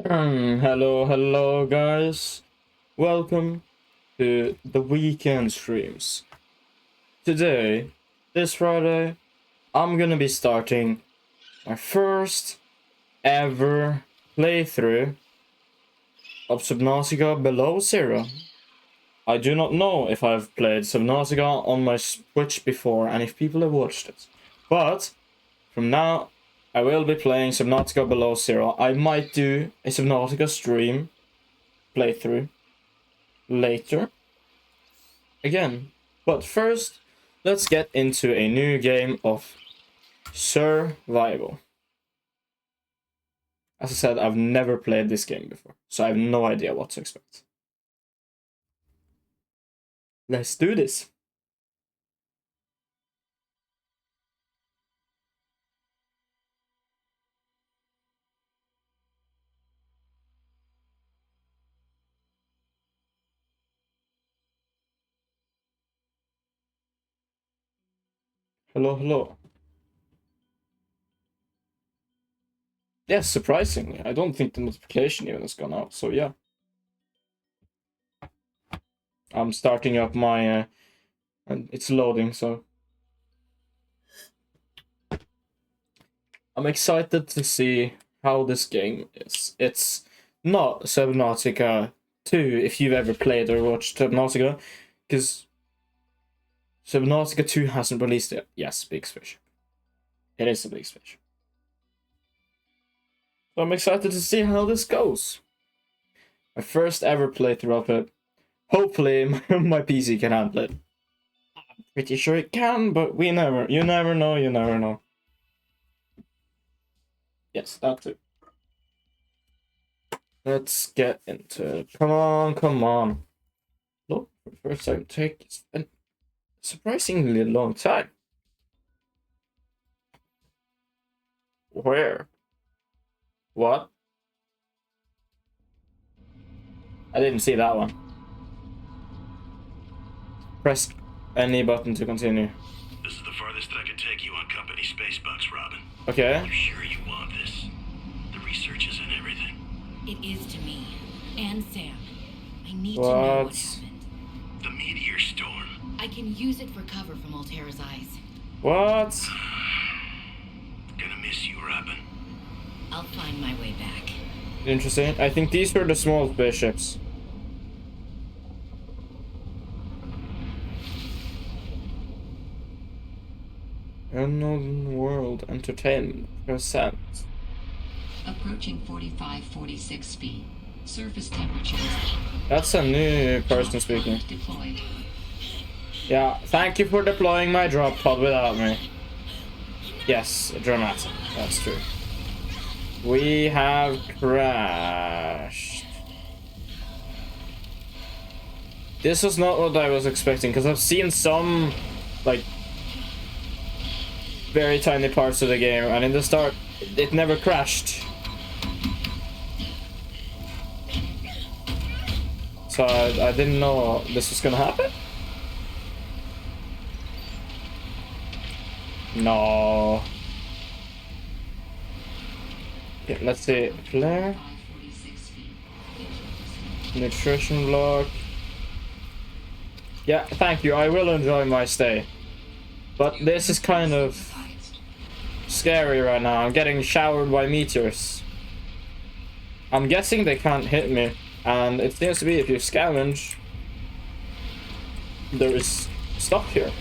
Hello guys. Welcome to the weekend streams. Today, this Friday, I'm gonna be starting my first ever playthrough of Subnautica Below Zero. I do not know if I've played Subnautica on my Twitch before and if people have watched it. But from now, I will be playing Subnautica Below Zero. I might do a Subnautica stream playthrough later again. But first, let's get into a new game of survival. As I said, I've never played this game before, so I have no idea what to expect. Let's do this. Hello. Yes, surprisingly, I don't think the notification even has gone out, so yeah. I'm starting up my, and it's loading, so. I'm excited to see how this game is. It's not Subnautica 2, if you've ever played or watched Subnautica, because Subnautica 2 hasn't released yet. Yes, big fish. It is a big fish. So I'm excited to see how this goes. My first ever playthrough of it. Hopefully my PC can handle it. I'm pretty sure it can, but you never know. Yes, that too. Let's get into it. Come on. Look, for the first time takes a surprisingly long time. Where? What? I didn't see that one. Press any button to continue. This is the farthest I can take you on company space bucks, Robin. Okay. You sure you want this? The research is in everything. It is to me and Sam. I need to know what happened. The meteor storm. I can use it for cover from Altera's eyes. What? Gonna miss you, Robin. I'll find my way back. Interesting. I think these were the small spaceships. Unknown World Entertainment present. Approaching 45-46 speed. Surface temperatures. That's a new person speaking. Deployed. Yeah, thank you for deploying my drop pod without me. Yes, dramatic. That's true. We have crashed. This was not what I was expecting, because I've seen some, like, very tiny parts of the game, and in the start, it never crashed. So I didn't know this was gonna happen. No. Okay, let's see. Flare. Nutrition block. Yeah, thank you. I will enjoy my stay. But this is kind of scary right now. I'm getting showered by meteors. I'm guessing they can't hit me. And it seems to be if you scavenge, there is stuff here.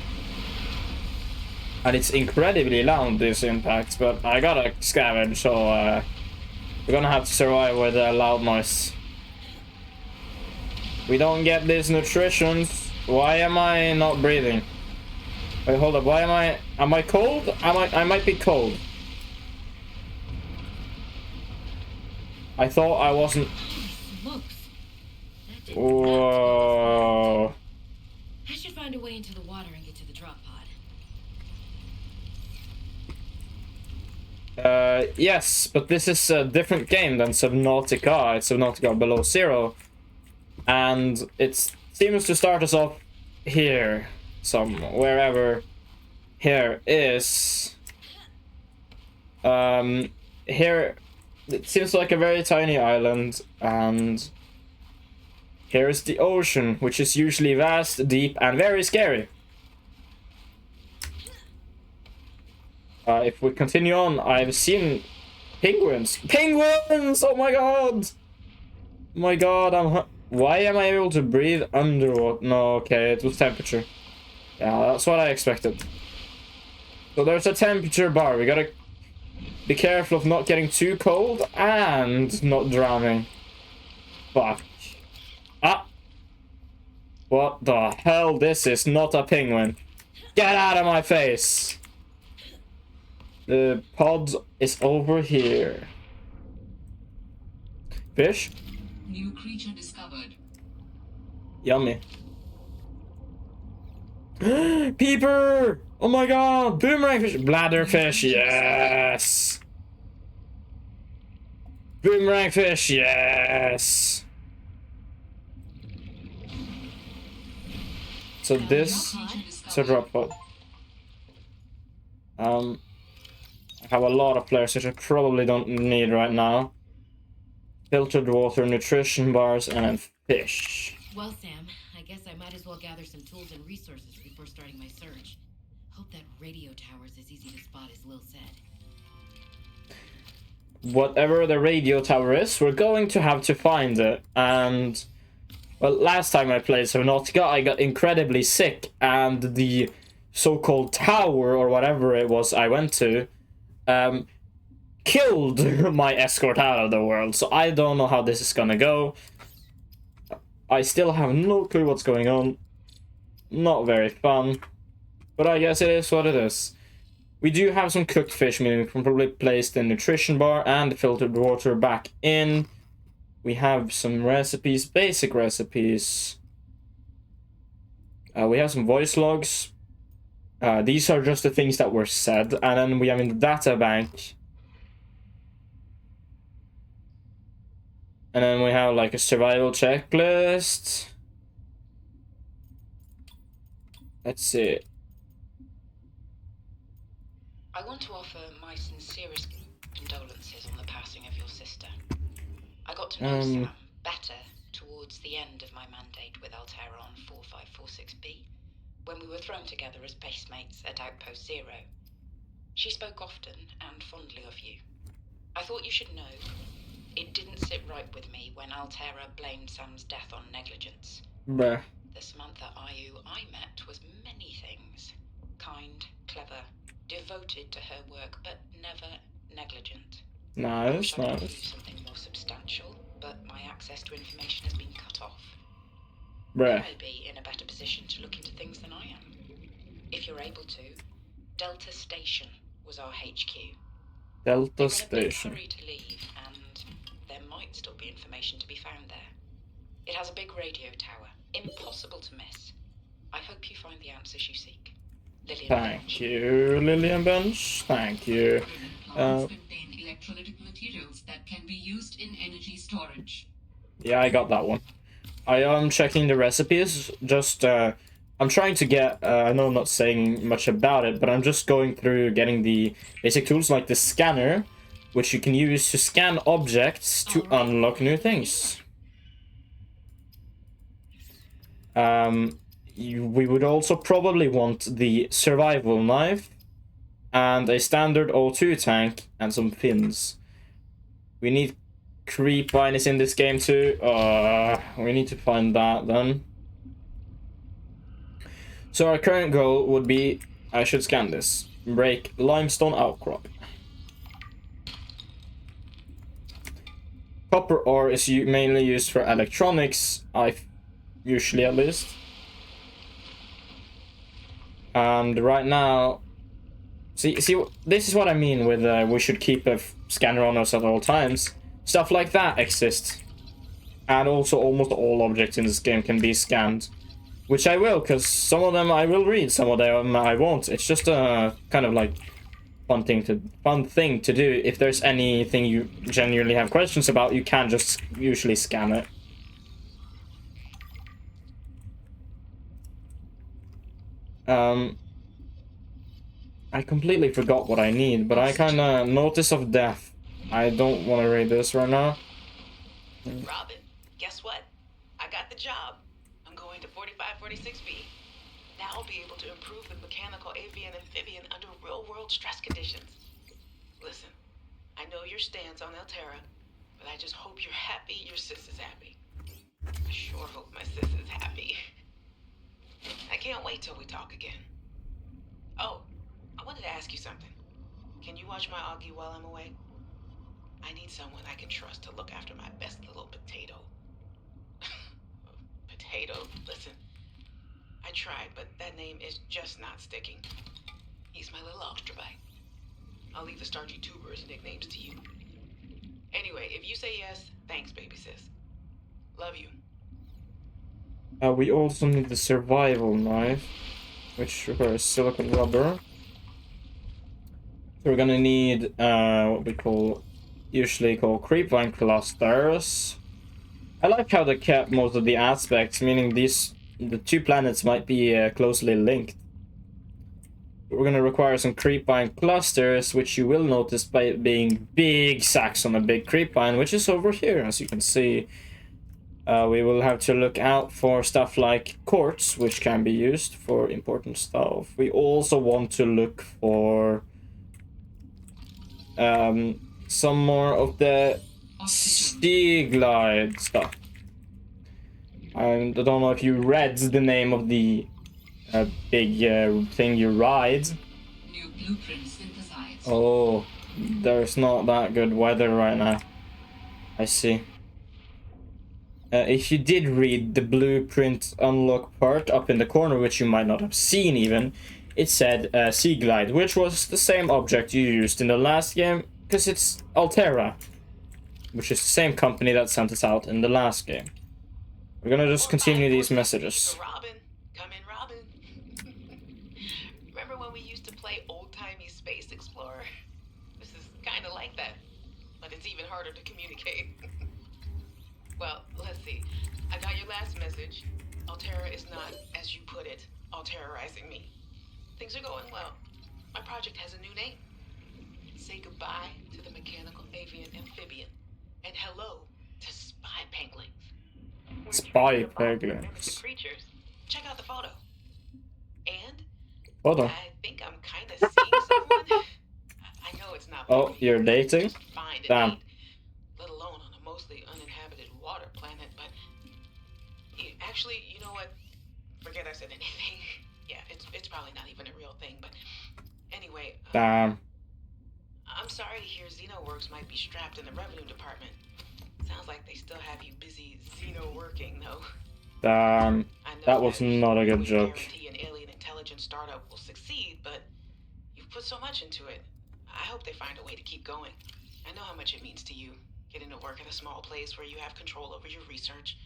And it's incredibly loud, these impacts, but I gotta scavenge, so we're gonna have to survive with the loud noise. We don't get these nutritions. Why am I not breathing? Wait, hold up, why am I cold? I might be cold. I thought I wasn't. Whoa. I should find a way into the water and get to the drop pod. Yes, but this is a different game than Subnautica. It's Subnautica Below Zero. And it seems to start us off here. Wherever here is. Here it seems like a very tiny island, and here is the ocean, which is usually vast, deep, and very scary. If we continue on, I've seen penguins. Penguins! Oh my god! Oh my god, why am I able to breathe underwater? No, okay, it was temperature. Yeah, that's what I expected. So there's a temperature bar. We gotta be careful of not getting too cold and not drowning. Fuck. Ah! What the hell? This is not a penguin. Get out of my face! The pod is over here. Fish? New creature discovered. Yummy. Peeper! Oh my god! Boomerang fish! Bladderfish, yes! Boomerang fish, yes! So this is a drop pod. I have a lot of players which I probably don't need right now. Filtered water, nutrition bars, and then fish. Well, Sam, I guess I might as well gather some tools and resources before starting my search. Hope that radio tower's as easy to spot as Lil said. Whatever the radio tower is, we're going to have to find it. And, well, last time I played Subnautica, I got incredibly sick, and the so-called tower, or whatever it was I went to, killed my escort out of the world. So I don't know how this is gonna go. I still have no clue what's going on. Not very fun. But I guess it is what it is. We do have some cooked fish, meaning we can probably place the nutrition bar and the filtered water back in. We have some recipes, basic recipes. We have some voice logs. These are just the things that were said. And then we have in the data bank. And then we have like a survival checklist. Let's see. I want to offer my sincerest condolences on the passing of your sister. I got to know Sam better towards the end of my mandate with Altera on 4546B, when we were thrown together as basemates at Outpost Zero. She spoke often and fondly of you. I thought you should know, it didn't sit right with me when Altera blamed Sam's death on negligence. Bruh. The Samantha Ayu I met was many things. Kind, clever, devoted to her work, but never negligent. Nice, I could do nice. something more substantial, but my access to information has been cut off. Bruh. You may be in a better position to look into things than I am. If you're able to, Delta Station was our HQ. Delta We're in a big Station. hurry to leave, and there might still be information to be found there. It has a big radio tower, impossible to miss. I hope you find the answers you seek. Lillian Thank Bench. you, Lillian Bench. Thank you. Plants contain electrolytic materials that can be used in energy storage. Yeah, I got that one. I am checking the recipes. Just, I'm trying to get, I know I'm not saying much about it, but I'm just going through getting the basic tools like the scanner, which you can use to scan objects to unlock new things. We would also probably want the survival knife and a standard O2 tank and some fins. We need creep vines in this game too. We need to find that then. So our current goal would be, I should scan this. Break limestone outcrop. Copper ore is mainly used for electronics, usually at least. And right now, see, this is what I mean with we should keep a scanner on us at all times. Stuff like that exists. And also almost all objects in this game can be scanned. Which I will, because some of them I will read, some of them I won't. It's just a kind of like fun thing to do. If there's anything you genuinely have questions about, you can just usually scan it. I completely forgot what I need, but I kind of notice of death. I don't want to read this right now. Robin, guess what? I got the job. I'm going to 4546B. Now I'll be able to improve the mechanical avian amphibian under real-world stress conditions. Listen, I know your stance on Altera, but I just hope you're happy your sis is happy. I sure hope my sis is happy. I can't wait till we talk again. Oh, I wanted to ask you something. Can you watch my Augie while I'm away? I need someone I can trust to look after my best little potato. Potato, listen. I tried, but that name is just not sticking. He's my little ultrabite. I'll leave the starchy tubers nicknames to you. Anyway, if you say yes, thanks, baby sis. Love you. We also need the survival knife, which requires silicon rubber. So we're gonna need what we usually call creepvine clusters. I like how they kept most of the aspects, meaning the two planets might be closely linked. We're gonna require some creepvine clusters, which you will notice by it being big sacks on a big creepvine, which is over here, as you can see. We will have to look out for stuff like quartz, which can be used for important stuff. We also want to look for some more of the sea glide stuff. I don't know if you read the name of the big thing you ride. New blueprint synthesized. Oh, there's not that good weather right now. I see. If you did read the blueprint unlock part up in the corner, which you might not have seen even, it said Sea Glide, which was the same object you used in the last game, because it's Altera, which is the same company that sent us out in the last game. We're gonna just continue these messages. Robin, come in, Robin. Remember when we used to play old-timey Space Explorer? This is kind of like that, but it's even harder to communicate. Well, let's see. I got your last message. Altera is not, as you put it, alterrorizing me. Things are going well. My project has a new name. Say goodbye to the mechanical avian amphibian, and hello to spy penguins. Spy penguins. Creatures. Check out the photo. And Hold on. I think I'm kind of seeing someone. I know it's not. Oh, you're dating? Damn. Let alone on a mostly uninhabited water planet, but actually, you know what? Forget I said anything. Yeah, it's probably not even a real thing, but anyway. Damn. I'm sorry to hear XenoWorks might be strapped in the revenue department. Sounds like they still have you busy Xeno working, though. Damn. That was not a good joke. Guarantee an alien intelligence startup will succeed, but you've put so much into it. I hope they find a way to keep going. I know how much it means to you, getting to work at a small place where you have control over your research.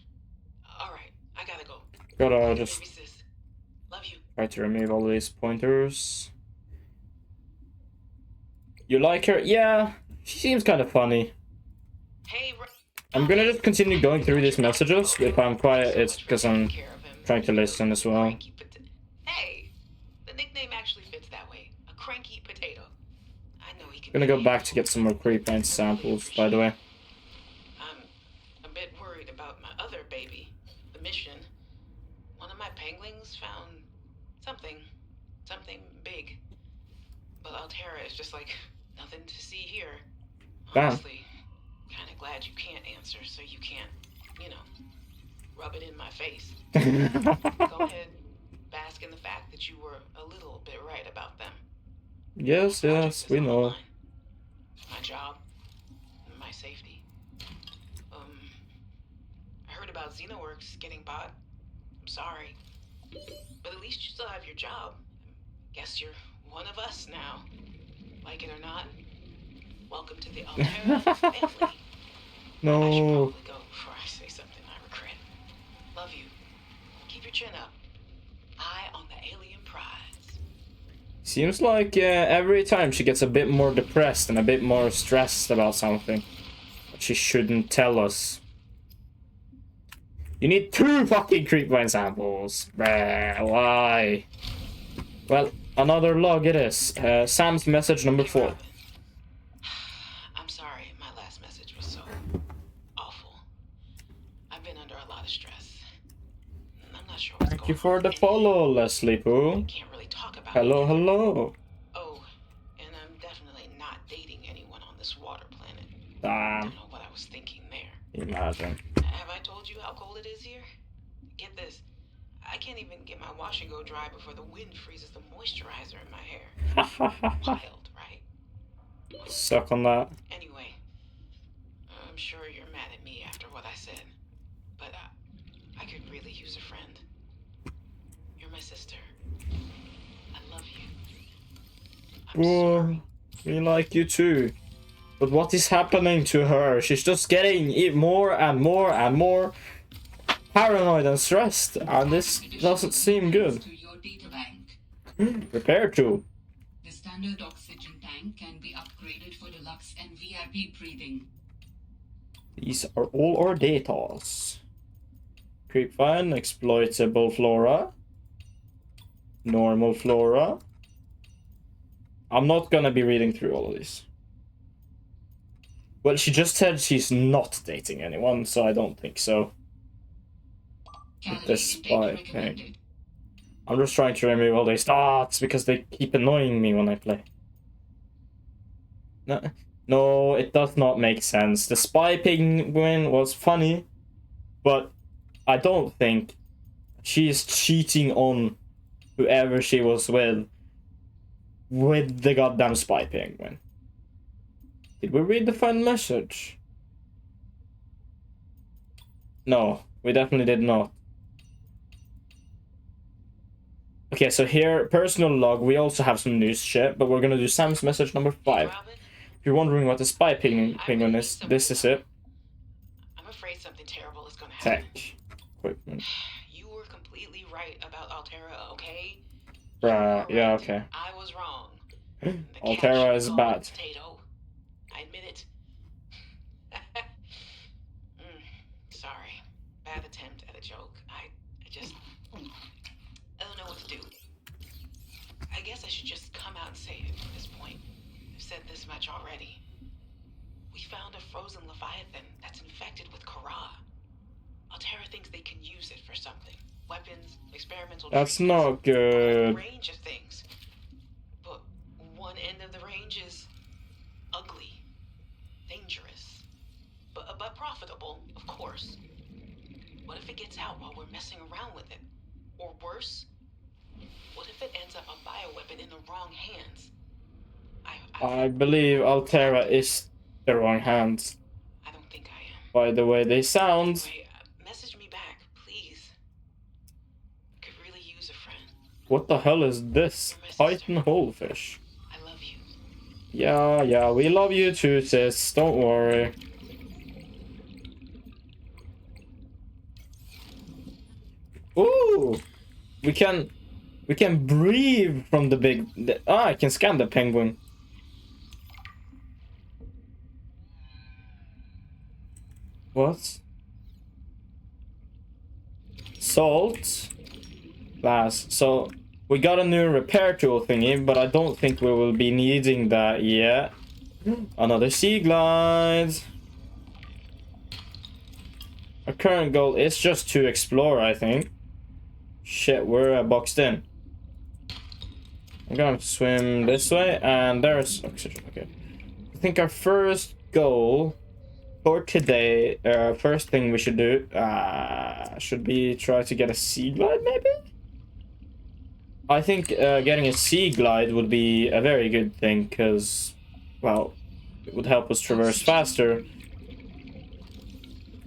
All right, I gotta go. Gotta just Baby sis. Love you. try to remove all these pointers. You like her? Yeah, she seems kind of funny. Hey, I'm gonna just continue going through these messages. If I'm quiet, it's because I'm trying to listen as well. Hey, the nickname actually fits that way. A cranky potato. I know he can. Gonna go back to get some more creepvine samples, by the way. I'm a bit worried about my other baby, the mission. One of my penguins found something big. But Altera is just like nothing to see here. Honestly, kind of glad you can't answer, so you can't, rub it in my face. Go ahead, bask in the fact that you were a little bit right about them. Yes, we know. My job, my safety. I heard about XenoWorks getting bought. I'm sorry. But at least you still have your job. Guess you're one of us now. Like it or not, welcome to the Altera family. No. I should probably go before I say something I regret. Love you. Keep your chin up. Eye on the alien prize. Seems like every time she gets a bit more depressed and a bit more stressed about something. But she shouldn't tell us. You need 2 fucking creepvine samples. Why? Well, another log it is. Sam's message number 4. I'm sorry. Awful. I've been under a lot of stress. I'm not sure what's Thank going you for on the with follow, Leslie anything. Poo. I can't really talk about Hello, it. hello. Oh, and I'm definitely not dating anyone on this water planet. Damn. Don't know what I was thinking there. Imagine. Have I told you how cold it is here? Get this. I can't even get my wash and go dry before the wind freezes the moisturizer in my hair. Wild, right? Suck on that. Anyway, I'm sure you're mad at me after what I said, but I could really use a friend. You're my sister. I love you. I'm sorry. We like you too. But what is happening to her? She's just getting more and more and more paranoid and stressed, and this doesn't seem good. To your data bank. Repair tool. The standard oxygen tank can be upgraded for deluxe and VIP breathing. These are all our datas. Creepvine, exploitable flora, normal flora. I'm not gonna be reading through all of these. Well, she just said she's not dating anyone, so I don't think so. This spy thing. I'm just trying to remove all these thoughts because they keep annoying me when I play. No, it does not make sense. The spy penguin was funny, but I don't think she's cheating on whoever she was with the goddamn spy penguin. Did we read the final message? No, we definitely did not. Okay, so here, personal log, we also have some news shit, but we're gonna do Sam's message number 5. Robin, If you're wondering what the spy penguin is, this is it. I'm afraid something terrible is gonna happen. Tech. Equipment. You were completely right about Altera, okay? Bruh, You were yeah, right. okay. I was wrong. The Altera cat is should bad. potato. I admit it. Sorry. Bad attempt at a joke. I just... I don't know what to do. I guess I should just come out and say it at this point. I've said this much already. We found a frozen leviathan that's infected with Kara. Altera thinks they can use it for something. Weapons, experimental That's treatments, not good. a range of things. But one end of the range is ugly, dangerous, but profitable, of course. What if it gets out while we're messing around with it? Or worse, what if it ends up a bioweapon in the wrong hands? I believe Altera is the wrong hands. I don't think I am. By the way they sound. Anyway, message me back, please. Could really use a friend. What the hell is this? Titan Holefish. I love you. Yeah, we love you too, sis. Don't worry. Ooh! We can breathe from the big... I can scan the penguin. What? Salt. Glass. So, we got a new repair tool thingy, but I don't think we will be needing that yet. Another sea glide. Our current goal is just to explore, I think. Shit, we're boxed in. I'm gonna swim this way, and there's oxygen. Okay. I think our first goal for today, first thing we should do, should be try to get a sea glide, maybe? I think getting a sea glide would be a very good thing, because, well, it would help us traverse faster.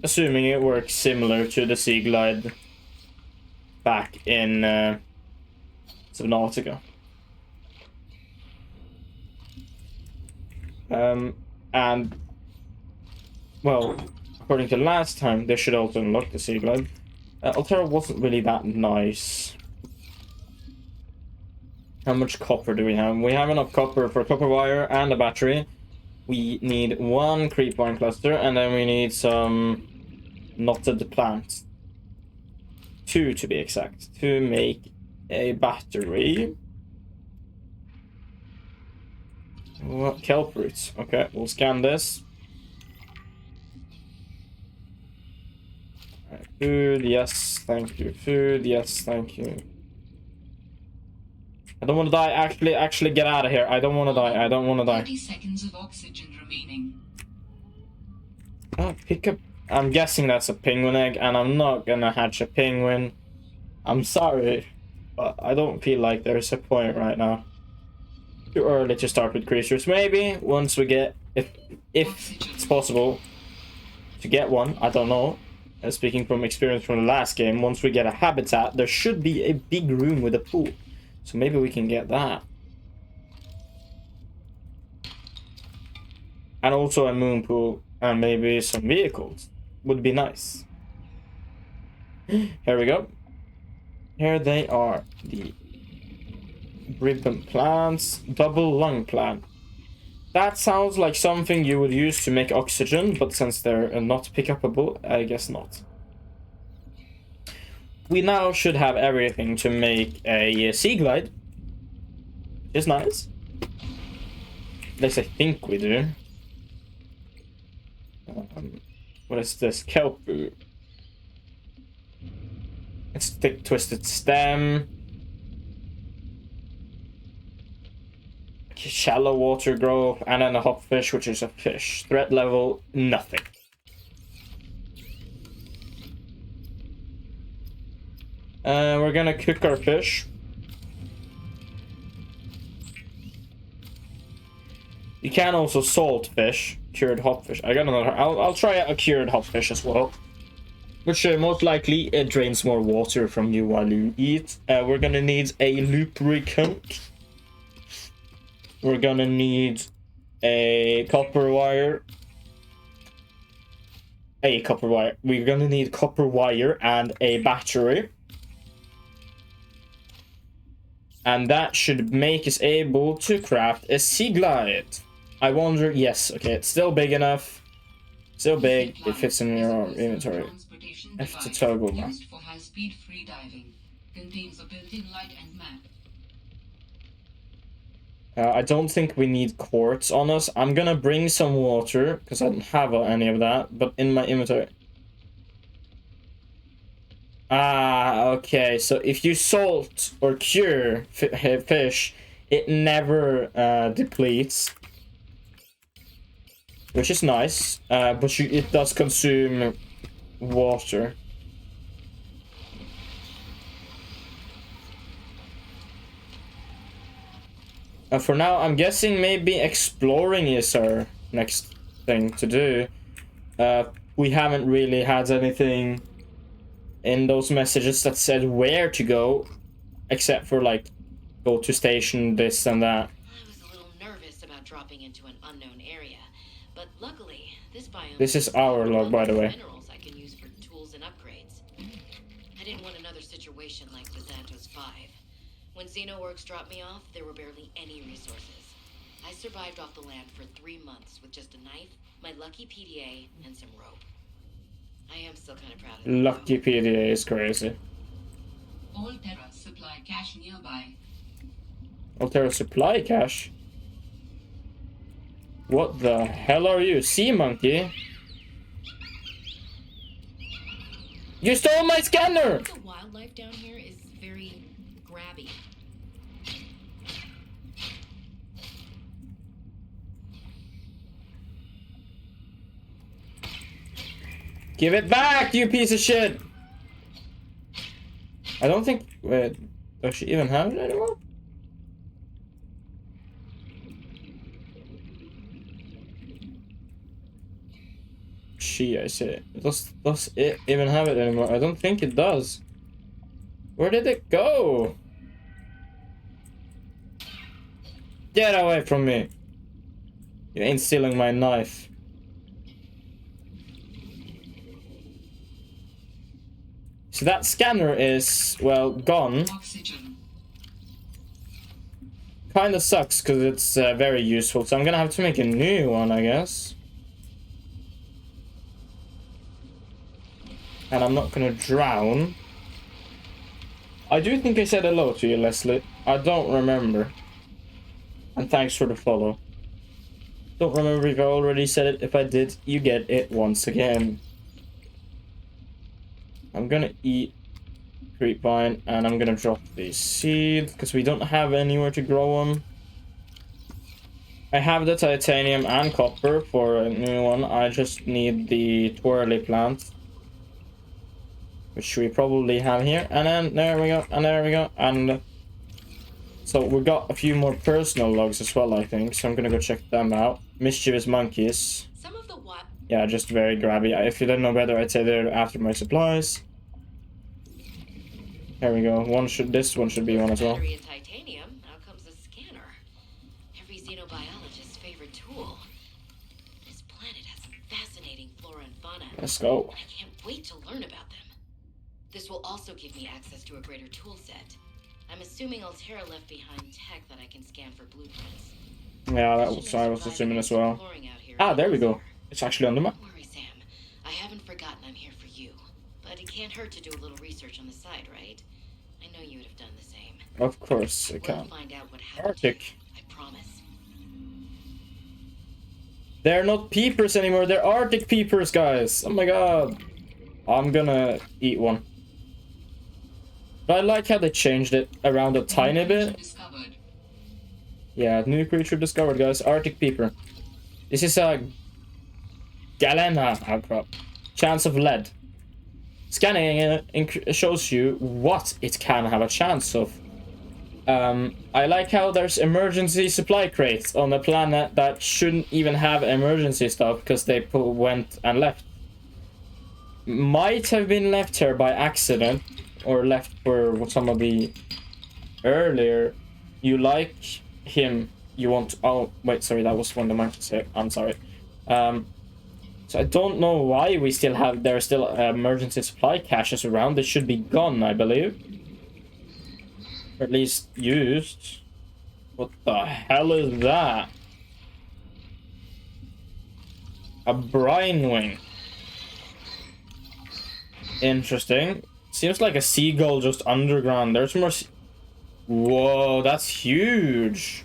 Assuming it works similar to the sea glide back in Subnautica. And, well, according to last time, they should also unlock the sea glide. Altera wasn't really that nice. How much copper do we have? We have enough copper for copper wire and a battery. We need 1 creepvine cluster, and then we need some knotted plants. 2 to be exact, to make a battery. What? Kelp roots. Okay, we'll scan this. Food, yes, thank you. Food, yes, thank you. I don't want to die. Actually, get out of here. I don't want to die. I don't want to die. 30 seconds of oxygen remaining. Pick up. I'm guessing that's a penguin egg, and I'm not gonna hatch a penguin. I'm sorry, but I don't feel like there's a point right now. Too early to start with creatures. Maybe once we get, if it's possible to get one. I don't know. Speaking from experience from the last game, once we get a habitat, there should be a big room with a pool. So maybe we can get that. And also a moon pool and maybe some vehicles. Would be nice. Here we go. Here they are. The ribbon plants. Double lung plant. That sounds like something you would use to make oxygen, but since they're not pick-upable, I guess not. We now should have everything to make a sea glide. Which is nice. At least I think we do. What is this? Kelp. It's thick twisted stem. Shallow water growth, and then a hopfish, which is a fish. Threat level, nothing. We're gonna cook our fish. You can also salt fish, cured hopfish. I got another. I'll try a cured hopfish as well, which most likely it drains more water from you while you eat. We're gonna need a lubricant. We're gonna need a copper wire. We're gonna need copper wire and a battery. And that should make us able to craft a sea glide. I wonder, yes, okay, it's still big enough. Still big, it fits in your inventory. F to toggle map. Used for high-speed free diving. Contains a built-in light and map. I don't think we need quartz on us. I'm gonna bring some water, because I don't have any of that, but in my inventory. Okay, so if you salt or cure fish, it never depletes. Which is nice, but it does consume water. For now, I'm guessing maybe exploring is our next thing to do. We haven't really had anything in those messages that said where to go, except for like, go to station, this and that. I was a little nervous about dropping into an unknown area, but luckily, this biome... This is our log, by the way. ...minerals I can use for tools and upgrades. I didn't want another situation like Bizantos 5. When Xenoworks dropped me off, there were barely any resources. I survived off the land for 3 months with just a knife, my lucky PDA, and some rope. I am still kind of proud of it. Lucky PDA is crazy. Alterra supply cache nearby. Alterra supply cache? What the hell are you? Sea monkey? You stole my scanner! The wildlife down here is very grabby. Give it back, you piece of shit! I don't think... Wait, does she even have it anymore? I say. Does it even have it anymore? I don't think it does. Where did it go? Get away from me! You ain't stealing my knife. So that scanner is, well, gone. Oxygen. Kinda sucks because it's very useful, so I'm gonna have to make a new one, I guess. And I'm not gonna drown. I do think I said hello to you, Leslie. I don't remember. And thanks for the follow. Don't remember if I already said it. If I did, you get it once again. I'm gonna eat creepvine, and I'm gonna drop the seed because we don't have anywhere to grow them. I have the titanium and copper for a new one. I just need the twirly plant, which we probably have here. And then there we go, and there we go. And so we got a few more personal logs as well, I think. So I'm gonna go check them out. Mischievous monkeys. Some of the what? Yeah, just very grabby. If you didn't know better, I'd say they're after my supplies. There we go. This one should be one as well. Battery and titanium. Now comes a scanner. Every xenobiologist's favorite tool. This planet has some fascinating flora and fauna. Let's go. I can't wait to learn about them. This will also give me access to a greater tool set. I'm assuming Altera left behind tech that I can scan for blueprints. Yeah, that was I was assuming as well. Ah, there we go. It's actually on the map. Don't worry, Sam. I haven't forgotten I'm here for you. But it can't hurt to do a little research on the side, right? I know you would have done the same. Of course, it We'll can. find out what happened. Arctic. I promise. They're not peepers anymore. They're Arctic peepers, guys. Oh my god. I'm gonna eat one. But I like how they changed it around a tiny bit. Discovered. Yeah, new creature discovered, guys. Arctic peeper. This is a galena outcrop. Chance of lead. Scanning shows you what it can have a chance of. I like how there's emergency supply crates on a planet that shouldn't even have emergency stuff because they went and left. Might have been left here by accident, or left for some of the earlier. You like him, you want. Oh, wait, sorry, that was one of my say. I'm sorry. So I don't know why we still have. There are still emergency supply caches around. They should be gone, I believe. Or at least used. What the hell is that? A brine wing. Interesting. Seems like a seagull just underground. There's more. Whoa, that's huge.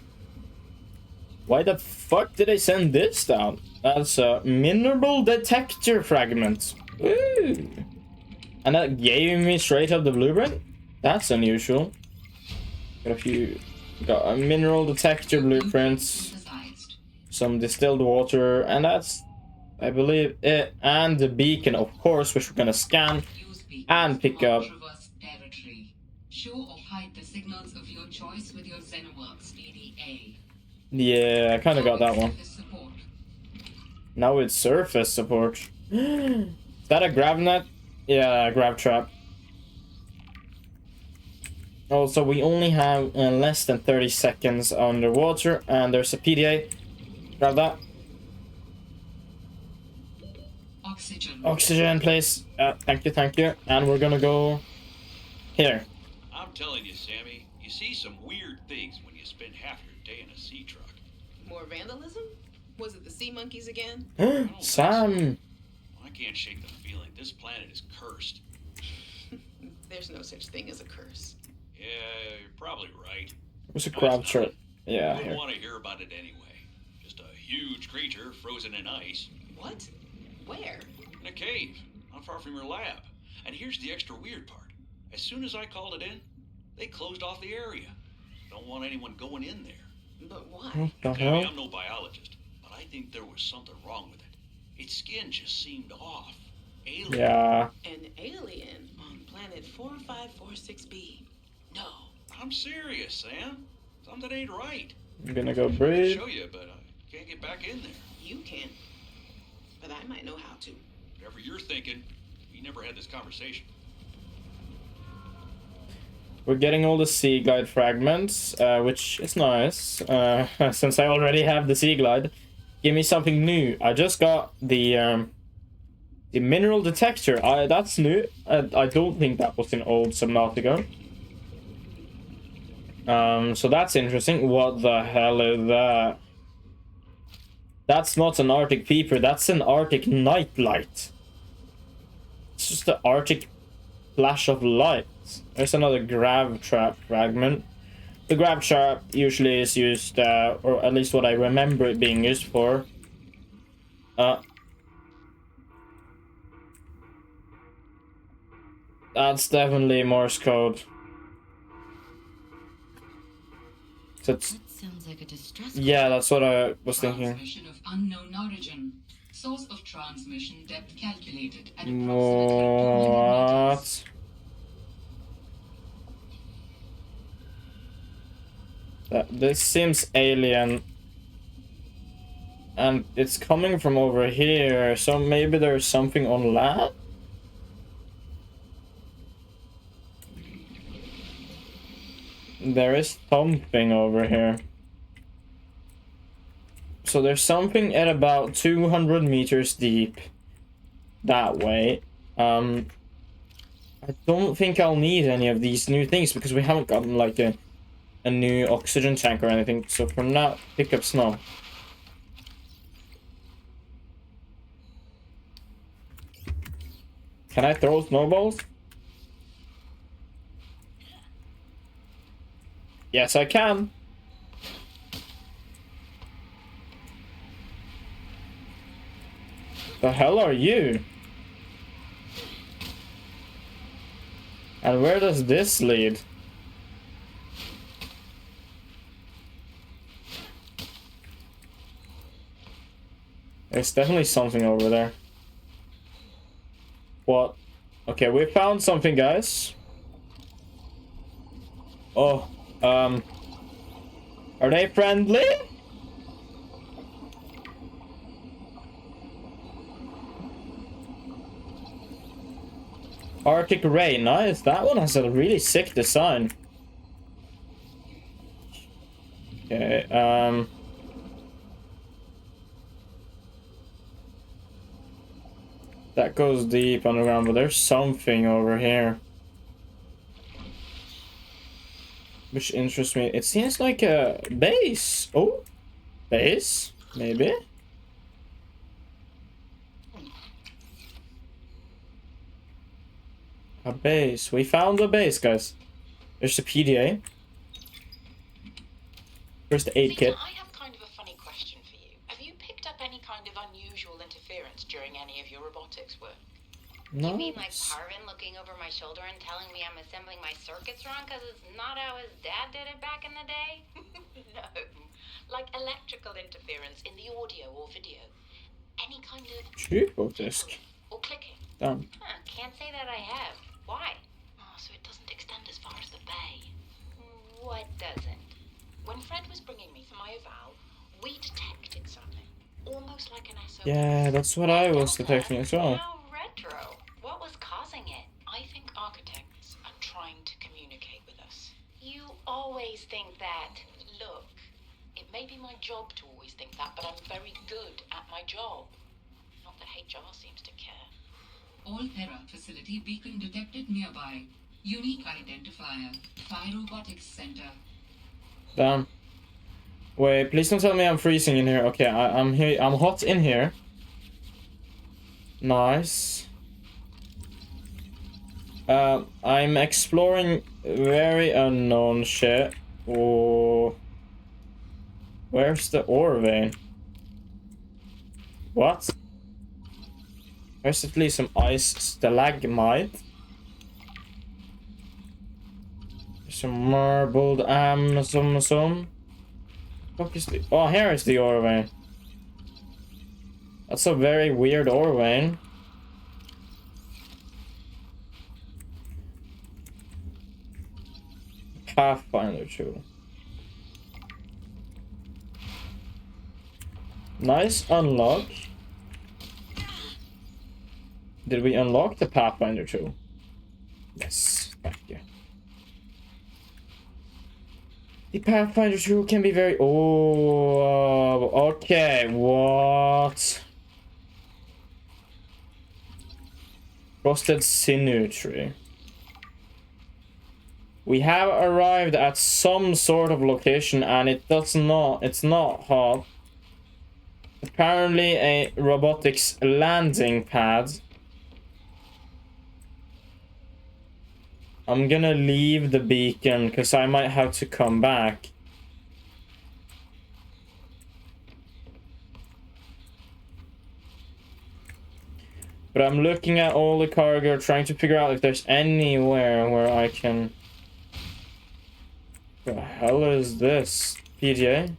Why the fuck did they send this down? That's a mineral detector fragment. Ooh. And that gave me straight up the blueprint? That's unusual. Got a mineral detector blueprints, Synthesized. some distilled water, and that's, I believe, it. And the beacon, of course, which we're gonna scan Use beacons and pick to up. traverse territory. Show or hide the signals of your choice with your Xenoworks PDA. Yeah, I kind of got that one. Surface support. Now it's surface support. Is that a grav net? Yeah, grav trap. Also, we only have less than 30 seconds underwater, and there's a PDA. Grab that. Oxygen. Oxygen, please. Thank you, thank you. And we're gonna go here. I'm telling you, Sammy, you see some weird things when you spend half your day in a sea truck. More vandalism? Was it the sea monkeys again? Sam. I can't shake the feeling this planet is cursed. There's no such thing as a curse. Yeah, you're probably right. What's a crab shirt? Yeah, I wouldn't here. want to hear about it anyway. Just a huge creature frozen in ice What? Where? in a cave, not far from your lab. And here's the extra weird part. As soon as I called it in, they closed off the area. Don't want anyone going in there. But why? What the Sammy, hell? I'm no biologist, but I think there was something wrong with it. Its skin just seemed off. Alien. Yeah. An alien on planet 4546b. No. I'm serious, Sam. Something ain't right. I'm gonna go I can breathe. show you, but I can't get back in there. You can. But I might know how to. Whatever you're thinking, we never had this conversation. We're getting all the sea glide fragments, which is nice. Since I already have the sea glide, give me something new. I just got the mineral detector. That's new. I don't think that was in old Subnautica. So that's interesting. What the hell is that? That's not an Arctic peeper. That's an Arctic night light. It's just an Arctic flash of light. There's another grav trap fragment. The grav trap usually is used, or at least what I remember it being used for. That's definitely Morse code. So it's, That sounds like a distress yeah, that's what I was thinking. Transmission of unknown origin. Source of transmission depth calculated at approximately 200 meters. What? This seems alien. And it's coming from over here, so maybe there's something on land? There is something over here. So there's something at about 200 meters deep. That way. I don't think I'll need any of these new things because we haven't gotten like a new oxygen tank or anything. So for now, pick up snow. Can I throw snowballs? Yes, I can. The hell are you? And where does this lead? There's definitely something over there. What? Okay, we found something, guys. Oh, are they friendly? Arctic Ray, nice. That one has a really sick design. Okay, that goes deep underground, but there's something over here. Which interests me. It seems like a base. Oh, base? Maybe? A base. We found a base, guys. There's a PDA. Where's the aid kit? I have kind of a funny question for you. Have you picked up any kind of unusual interference during any of your robotics work? No. You mean like Parvin looking over my shoulder and telling me I'm assembling my circuits wrong because it's not how his dad did it back in the day? No. Like electrical interference in the audio or video. Any kind of Turbo disc. or clicking. Damn. Can't say that I have. Why? Oh, so it doesn't extend as far as the bay. What doesn't? When Fred was bringing me for my eval, we detected something. Almost like an SOS. Yeah, that's what I was detecting as well. How retro. What was causing it? I think architects are trying to communicate with us. You always think that. Look, it may be my job to always think that, but I'm very good at my job. Not that HR seems to care. All Terra facility beacon detected nearby. Unique identifier. Phi Robotics Center. Damn. Wait, please don't tell me I'm freezing in here. Okay, I'm here. I'm hot in here. Nice. I'm exploring very unknown shit. Oh. Where's the ore vein? What? There's at least some ice stalagmite. Some marbled Amazon. What is the? Oh, here is the ore vein. That's a very weird ore vein. Pathfinder tool. Nice unlock. Did we unlock the Pathfinder tool? Yes, thank you. The Pathfinder tool can be very... Oh, okay, what? Frosted sinew tree. We have arrived at some sort of location and it's not hot. Apparently a robotics landing pad. I'm gonna leave the beacon because I might have to come back. But I'm looking at all the cargo, trying to figure out if there's anywhere where I can... The hell is this? PDA?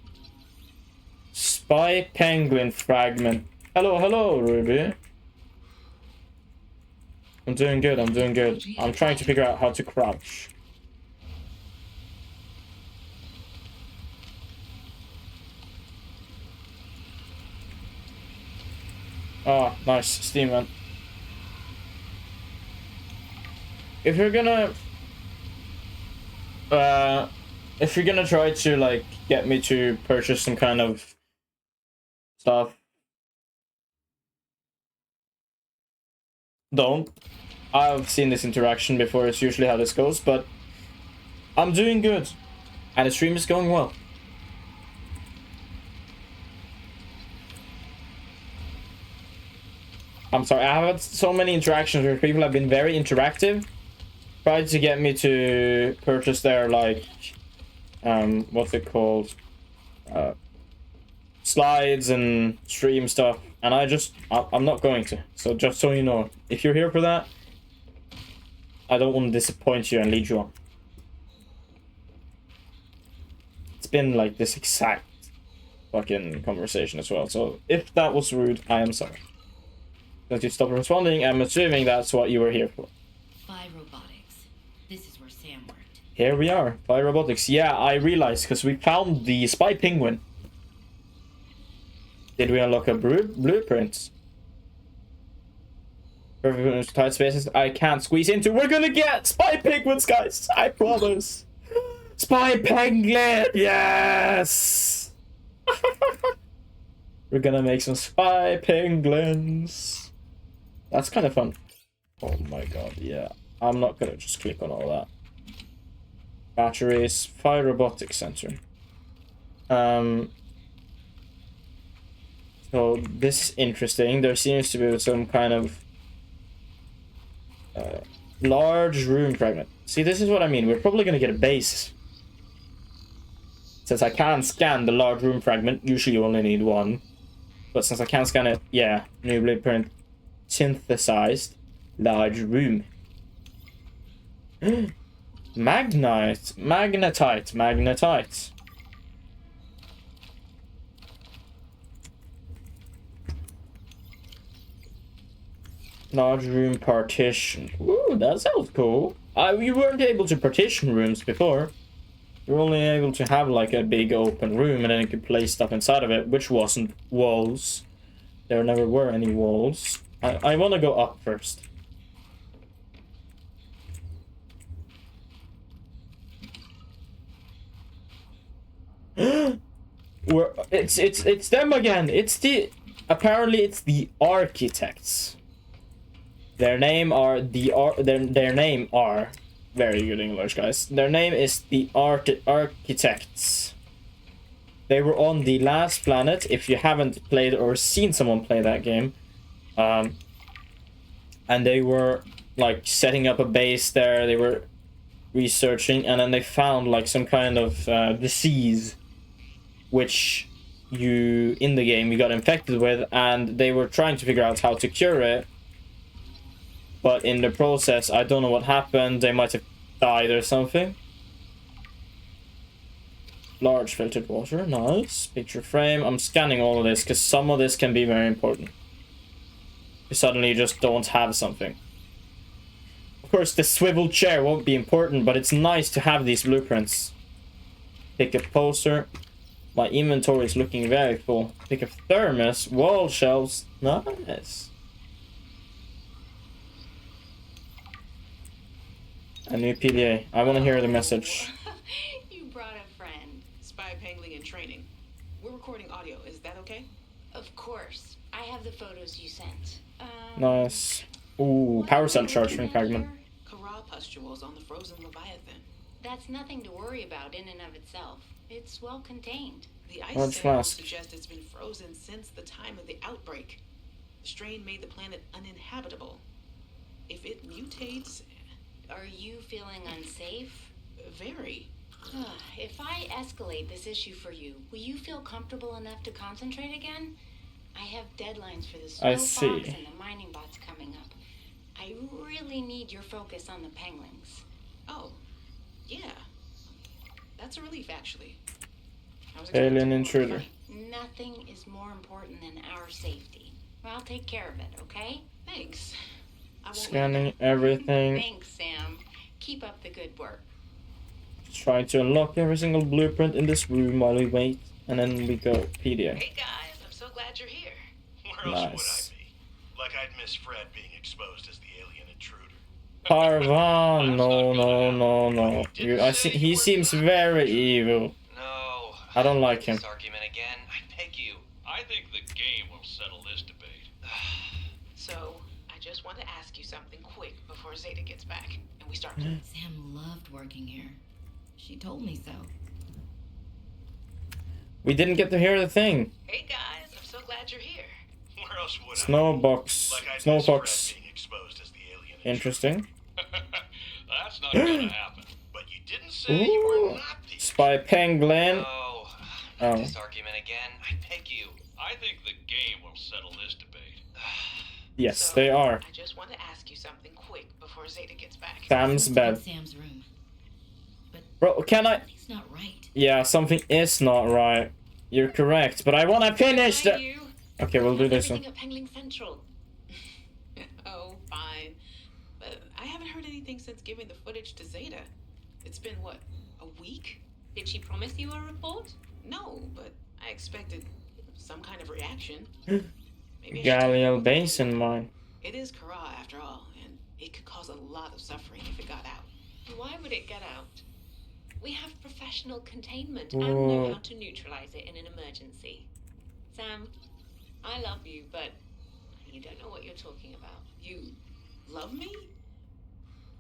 Spy penguin fragment. Hello, hello, Ruby. I'm doing good, I'm doing good. I'm trying to figure out how to crouch. Ah, nice, Steam man. If you're gonna try to like get me to purchase some kind of stuff, don't. I've seen this interaction before, it's usually how this goes, but I'm doing good. And the stream is going well. I'm sorry, I have had so many interactions where people have been very interactive. Tried to get me to purchase their, like, what's it called? Slides and stream stuff. And I'm not going to. So just so you know, if you're here for that, I don't want to disappoint you and lead you on. It's been like this exact fucking conversation as well. So if that was rude, I am sorry. That you stopped responding, I'm assuming that's what you were here for. Phi Robotics. This is where Sam worked. Here we are, Phi Robotics. Yeah, I realized, because we found the spy penguin. Did we unlock a blueprint? Perfect tight spaces I can't squeeze into. We're gonna get spy penguins, guys! I promise! Spy penguin! Yes! We're gonna make some spy penguins. That's kind of fun. Oh my god, yeah. I'm not gonna just click on all that. Batteries, Phi Robotics Center. So this is interesting. There seems to be some kind of large room fragment. See, this is what I mean. We're probably gonna get a base. Since I can't scan the large room fragment, usually you only need one. But since I can't scan it, yeah, new blueprint. Synthesized large room. Magnetite. Large room partition. Ooh, that sounds cool. You weren't able to partition rooms before. You were only able to have like a big open room and then you could place stuff inside of it, which wasn't walls. There never were any walls. I want to go up first. It's them again. Apparently it's the architects. Their name are very good English, guys. Their name is the architects. They were on the last planet. If you haven't played or seen someone play that game, and they were like setting up a base there. They were researching, and then they found like some kind of disease, which in the game you got infected with, and they were trying to figure out how to cure it. But in the process, I don't know what happened. They might have died or something. Large filtered water, nice. Picture frame. I'm scanning all of this because some of this can be very important. You suddenly just don't have something. Of course, the swivel chair won't be important, but it's nice to have these blueprints. Pick a poster. My inventory is looking very full. Pick a thermos. Wall shelves. Nice. A new PDA. I want to hear the message. You brought a friend. Spy pangling in training. We're recording audio. Is that okay? Of course. I have the photos you sent. Nice. Ooh, power cell charging fragment. Corral pustules on the frozen Leviathan. That's nothing to worry about in and of itself. It's well contained. The ice Large samples flask. suggest it's been frozen since the time of the outbreak. The strain made the planet uninhabitable. If it mutates... Are you feeling unsafe? Very. If I escalate this issue for you, will you feel comfortable enough to concentrate again? I have deadlines for the I snow fox see. and the mining bots coming up. I really need your focus on the penguins. Oh, yeah. That's a relief, actually. I was Alien expecting more of a intruder. fight. Nothing is more important than our safety. I'll take care of it, okay? Thanks. I won't let you Scanning down. everything. Thanks, Sam. Keep up the good work. Trying to unlock every single blueprint in this room while we wait. And then we go PDA. Hey guys, I'm so glad you're here. Where else would I Nice. be? Like I'd miss Fred being exposed as the alien intruder. Parvan, no. He seems very evil. No. I don't like him. This argument again. I beg you. I think the game will settle this debate. So, I just want to ask you something quick before Zeta gets back and we start. Sam loved working here. She told me so. We didn't get to hear the thing. Hey guys, I'm so glad you're here. Where else would Snowbox. I? Like I'd Snow miss fox. Fred being exposed as the alien intruder. Interesting. That's not gonna happen. But you didn't say you Ooh. were not the Spy Penguin. No. Oh. This argument again. I beg you. I think the game will settle this debate. Yes, So, they are. I just want to ask you something quick before Zeta gets back. Sam's Let's bed. get Sam's room. Bro, can I? Something's not right. Yeah, something is not right. You're correct, but I wanna finish Hi, the. you. Okay, we'll do How's this one. everything at Pengling Central? Oh, fine. But I haven't heard anything since giving the footage to Zeta. It's been, what, a week? Did she promise you a report? No, but I expected some kind of reaction. Maybe I should take Galileo it. base in mine. It is Kara, after all, and it could cause a lot of suffering if it got out. Why would it get out? We have professional containment Whoa. and know how to neutralize it in an emergency. Sam, I love you, but you don't know what you're talking about. You love me?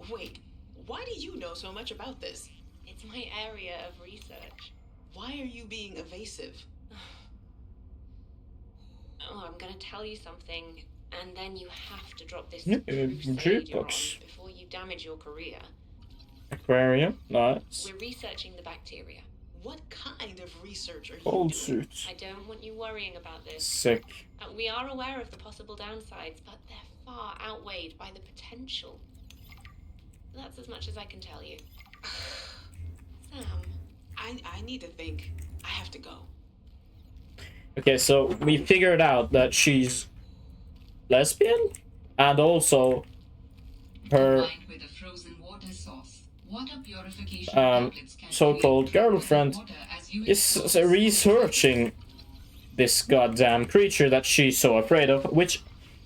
Wait, why do you know so much about this? It's my area of research. Why are you being evasive? Oh, I'm gonna tell you something, and then you have to drop this Yeah, crusade you're on jukebox. before you damage your career. Aquarium. Nice. We're researching the bacteria. What kind of research are you Old doing? suit. I don't want you worrying about this. Sick. We are aware of the possible downsides, but they're far outweighed by the potential. That's as much as I can tell you. Sam. I need to think. I have to go. Okay, so we figured out that she's lesbian, and also her Combined with a frozen water source, water purification Um, tablets can so-called create dripping girlfriend water as you is expose researching this goddamn creature that she's so afraid of, which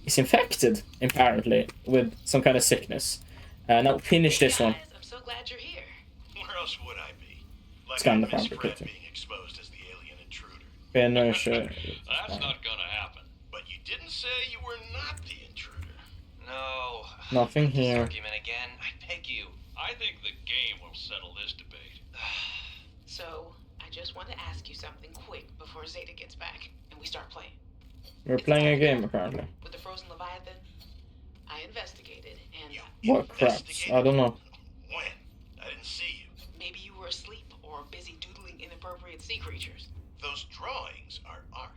is infected, apparently, with some kind of sickness. Now finish this one. Guys, I'm so glad you're here. Where else would I be? Like Scan I'd the miss fabricator. Fred being exposed as the alien intruder. Finish That's not gonna happen. But you didn't say you were not the intruder. No. Nothing This here. argument again. I beg you. I think the game will settle this debate. So, I just want to ask you something quick before Zeta gets back and we start playing. We're playing a game, apparently. With the frozen Leviathan, I investigated and You What craps? investigated? I don't know. When? I didn't see you. maybe you were asleep or busy doodling inappropriate sea creatures. Those drawings are art.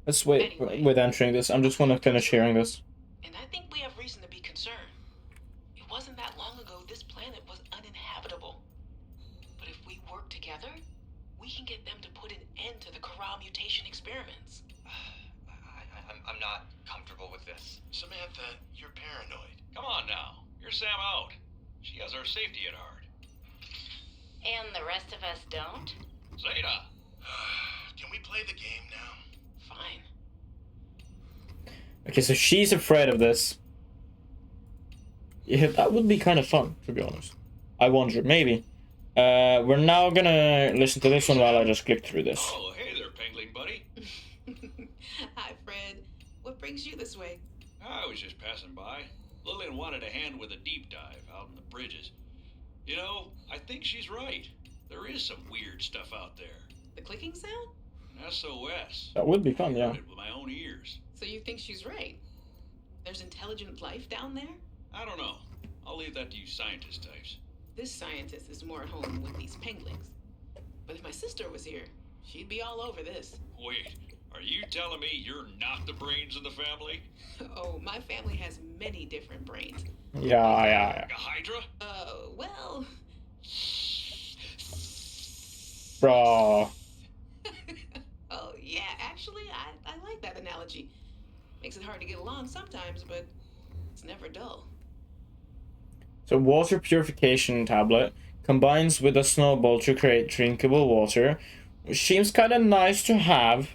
Let's wait Anyway. with entering this. I'm just want to finish hearing this. And I think we have reason to be concerned. It wasn't that long ago this planet was uninhabitable. But if we work together, we can get them to put an end to the Corral mutation experiments. I'm not comfortable with this. Samantha, you're paranoid. Come on now. You're Sam out. She has our safety at heart. And the rest of us don't? Zeta! Can we play the game now? Fine. Okay, so she's afraid of this. Yeah, that would be kind of fun, to be honest. I wonder, maybe. We're now gonna listen to this one while I just click through this. Oh, hey there, Pengling buddy. Hi, Fred. What brings you this way? I was just passing by. Lillian wanted a hand with a deep dive out in the bridges. You know, I think she's right. There is some weird stuff out there. The clicking sound? SOS. That would be fun, I yeah. heard it with my own ears. So you think she's right? There's intelligent life down there? I don't know. I'll leave that to you scientist types. This scientist is more at home with these penguins. But if my sister was here, she'd be all over this. Wait, Are you telling me you're not the brains of the family? Oh, my family has many different brains. Yeah. Like a Hydra? Well. Bro. Oh, yeah, actually, I like that analogy. Makes it hard to get along sometimes, but it's never dull. So water purification tablet combines with a snowball to create drinkable water, which seems kind of nice to have.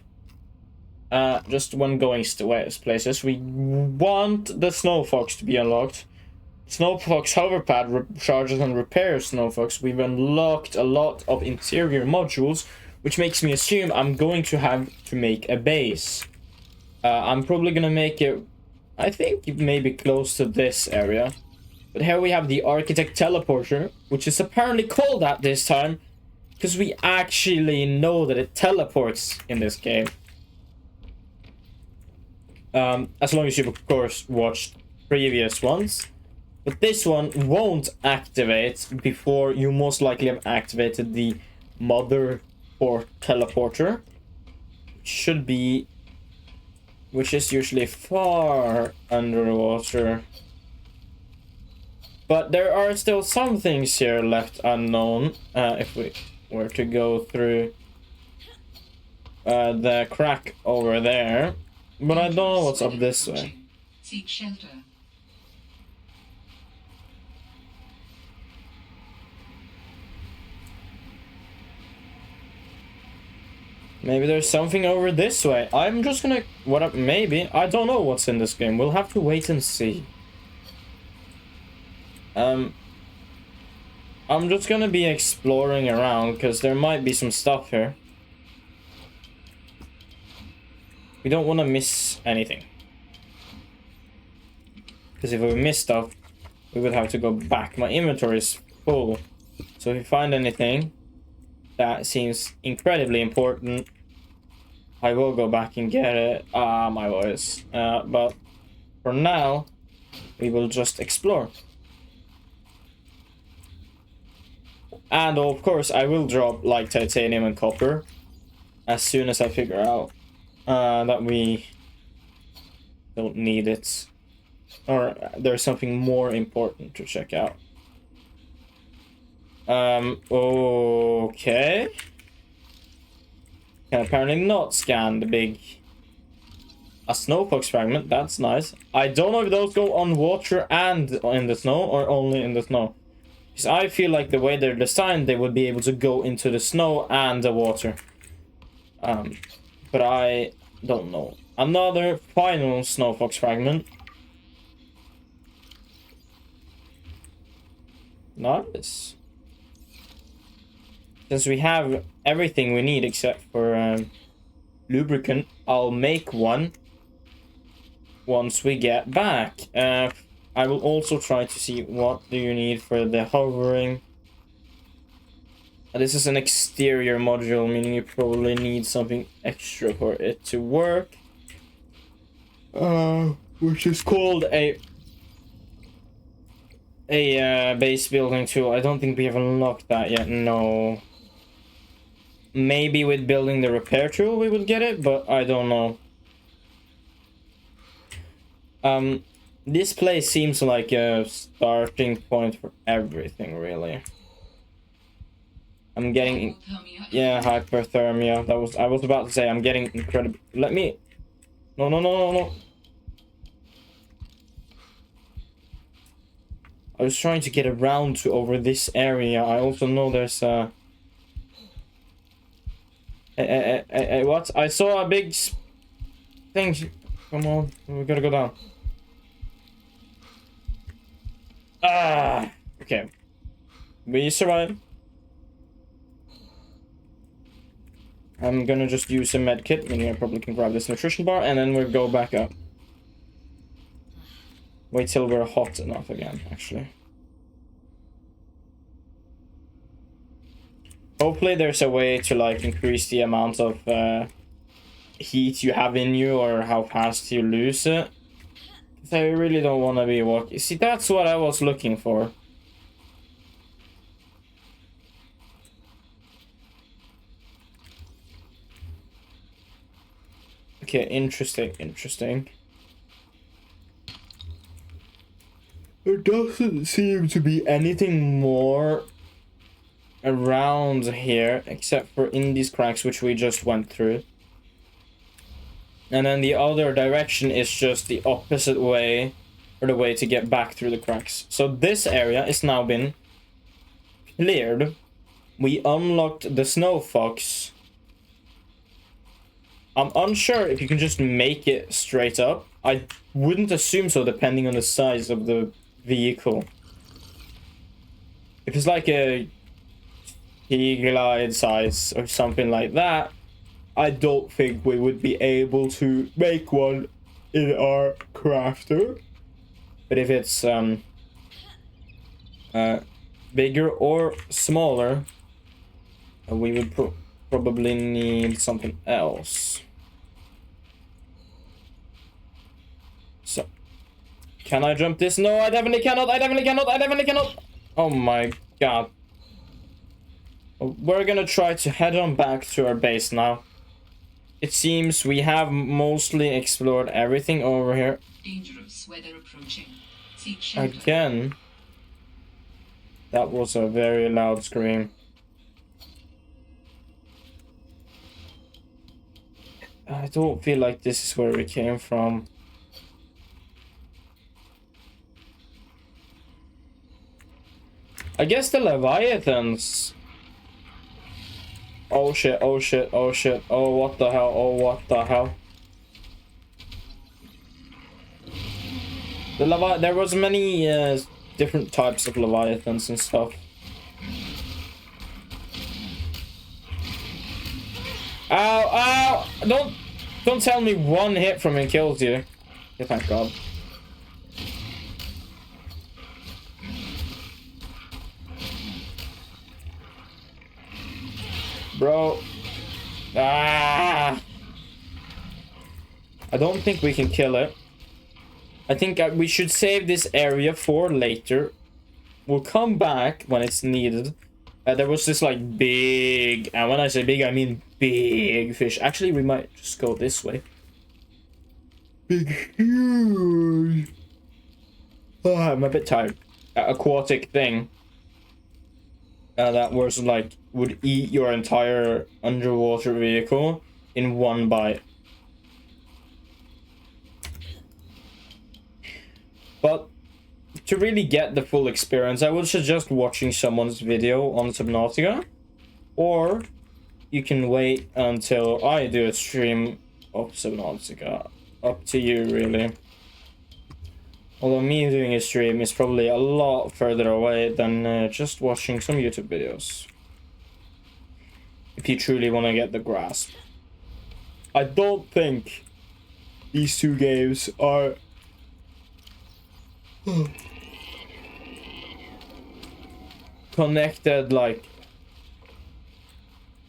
Just when going places, we want the Snow Fox to be unlocked. Snow Fox hoverpad recharges and repairs Snow Fox. We've unlocked a lot of interior modules, which makes me assume I'm going to have to make a base. I'm probably gonna make it, I think, maybe close to this area. But here we have the Architect Teleporter, which is apparently called that this time, because we actually know that it teleports in this game. As long as you've, of course, watched previous ones. But this one won't activate before you most likely have activated the Mother Port Teleporter. Which is usually far underwater. But there are still some things here left unknown, if we were to go through the crack over there. But I don't know what's up this way. Seek shelter. Maybe there's something over this way. I'm just gonna... maybe. I don't know what's in this game. We'll have to wait and see. I'm just gonna be exploring around, because there might be some stuff here. We don't want to miss anything. Because if we miss stuff, we would have to go back. My inventory is full. So if we find anything that seems incredibly important, I will go back and get it. My voice. But for now, we will just explore. And of course, I will drop like titanium and copper as soon as I figure out that we don't need it. Or there's something more important to check out. Okay. Can apparently not scan the big... A snowfox fragment, that's nice. I don't know if those go on water and in the snow, or only in the snow. Because I feel like the way they're designed, they would be able to go into the snow and the water. But I don't know. Another final snowfox fragment. Nice. Since we have everything we need except for lubricant, I'll make one once we get back. I will also try to see what do you need for the hovering. This is an exterior module, meaning you probably need something extra for it to work. Which is called a base building tool. I don't think we have unlocked that yet, no. Maybe with building the repair tool we would get it, but I don't know. This place seems like a starting point for everything, really. I'm getting... Yeah, hyperthermia. I was about to say, I'm getting incredible... Let me... No. I was trying to get around to over this area. I also know there's a... what? I saw a big... thing. Come on, we gotta go down. Okay. We survive. I'm gonna just use a med kit, meaning I probably can grab this nutrition bar, and then we'll go back up. Wait till we're hot enough again, actually. Hopefully there's a way to like increase the amount of heat you have in you or how fast you lose it. Because I really don't want to be walking. See, that's what I was looking for. Okay, interesting. There doesn't seem to be anything more around here except for in these cracks which we just went through. And then the other direction is just the opposite way, or the way to get back through the cracks. So this area is now been cleared. We unlocked the snow fox. I'm unsure if you can just make it straight up. I wouldn't assume so, depending on the size of the vehicle. If it's like a T-glide size or something like that, I don't think we would be able to make one in our crafter. But if it's bigger or smaller, we would probably need something else. So, can I jump this? No, I definitely cannot. I definitely cannot. Oh my god. We're gonna try to head on back to our base now. It seems we have mostly explored everything over here. Dangerous weather approaching. Seek shelter. Again. That was a very loud scream. I don't feel like this is where we came from. I guess the Leviathans. Oh shit, oh shit, oh shit. Oh, what the hell, oh, what the hell. There was many different types of Leviathans and stuff. Ow, ow! Don't tell me one hit from him kills you. Yeah, thank God. Bro. Ah! I don't think we can kill it. I think we should save this area for later. We'll come back when it's needed. There was this like big, and when I say big, I mean big fish. Actually, we might just go this way. Big, huge. Oh, I'm a bit tired. Aquatic thing. That was like, would eat your entire underwater vehicle in one bite. But to really get the full experience, I would suggest watching someone's video on Subnautica. Or you can wait until I do a stream of Subnautica. Up to you, really. Although me doing a stream is probably a lot further away than just watching some YouTube videos. If you truly want to get the grasp. I don't think these two games are connected like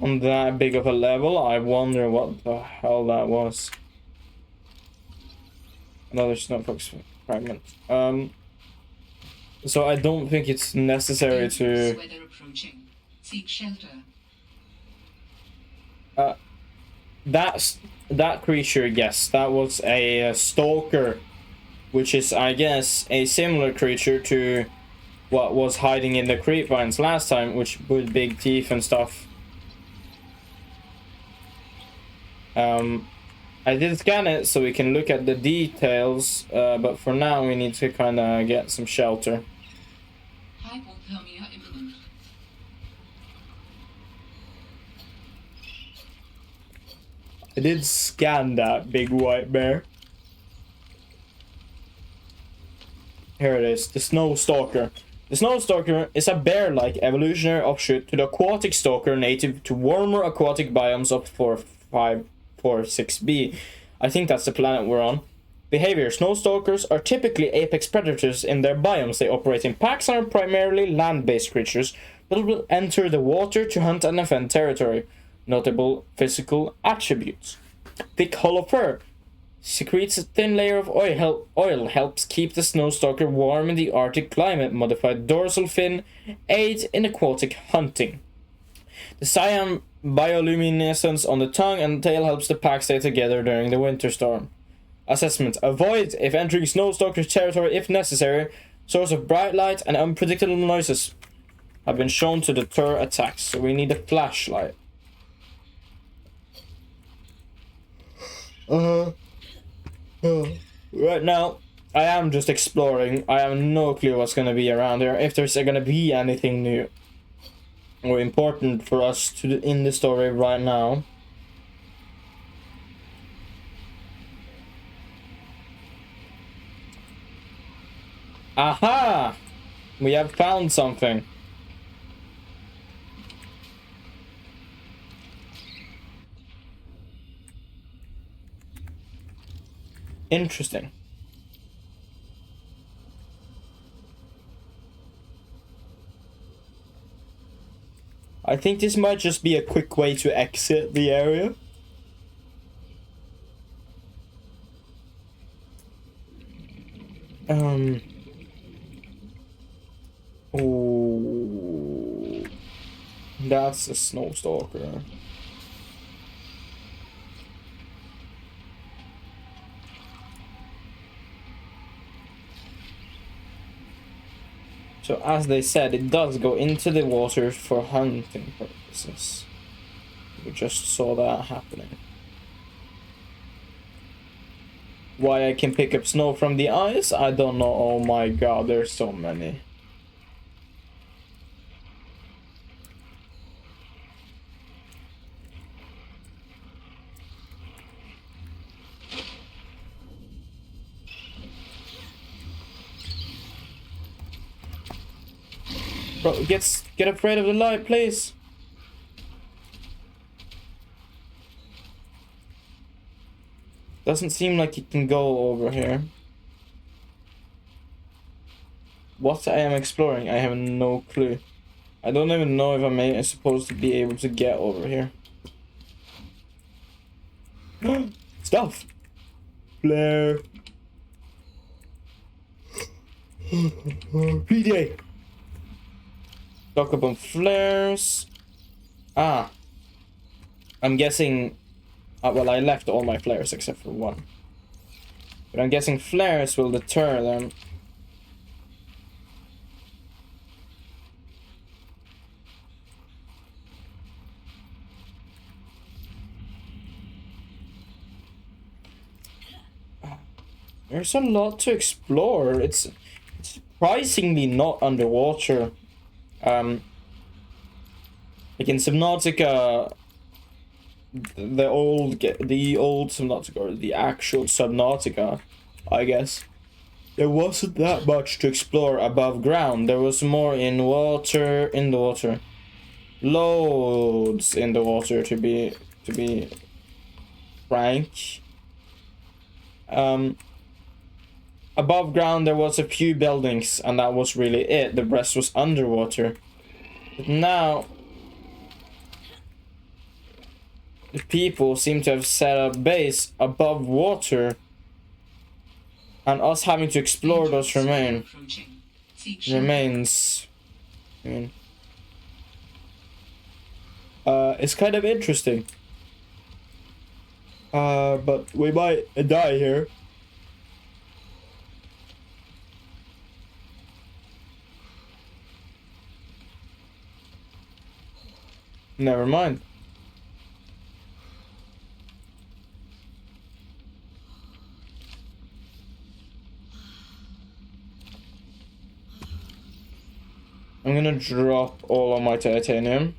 on that big of a level. I wonder what the hell that was. Another snowfox fragment. So I don't think it's necessary to Weather approaching. Seek shelter. that creature, yes, that was a stalker, which is, I guess, a similar creature to what was hiding in the creep vines last time, which with big teeth and stuff. I did scan it so we can look at the details, but for now we need to kind of get some shelter. Hypothermia imminent. I did scan that big white bear. Here it is, the Snow Stalker. The Snow Stalker is a bear-like evolutionary offshoot to the aquatic stalker native to warmer aquatic biomes of 4546b. I think that's the planet we're on. Behavior. Snow Stalkers are typically apex predators in their biomes. They operate in packs and are primarily land-based creatures, but will enter the water to hunt and defend territory. Notable physical attributes. Thick hollow fur. Secretes a thin layer of oil helps keep the Snow Stalker warm in the Arctic climate. Modified dorsal fin aids in aquatic hunting. The bioluminescence on the tongue, and the tail helps the pack stay together during the winter storm. Assessment. Avoid if entering Snowstalker's territory if necessary. Source of bright light and unpredictable noises have been shown to deter attacks, so we need a flashlight. Right now, I am just exploring. I have no clue what's gonna be around here, if there's gonna be anything new or important for us to in the story right now. Aha! We have found something. Interesting. I think this might just be a quick way to exit the area. Oh, that's a Snowstalker. So as they said, it does go into the water for hunting purposes. We just saw that happening. Why I can pick up snow from the ice? I don't know. Oh my god, there's so many. Bro, get afraid of the light, please. Doesn't seem like it can go over here. What I am exploring, I have no clue. I don't even know if I'm supposed to be able to get over here. Stuff! Flare! PJ! Talk about flares. Ah. I'm guessing... well, I left all my flares except for one. But I'm guessing flares will deter them. There's a lot to explore. It's surprisingly not underwater. Like in Subnautica, the old Subnautica, or the actual Subnautica, I guess, there wasn't that much to explore above ground. There was more in the water, loads in the water to be frank. Above ground there was a few buildings and that was really it. The rest was underwater. But now the people seem to have set up base above water, and us having to explore those remains. I mean, it's kind of interesting. But we might die here. Never mind. I'm gonna drop all of my titanium.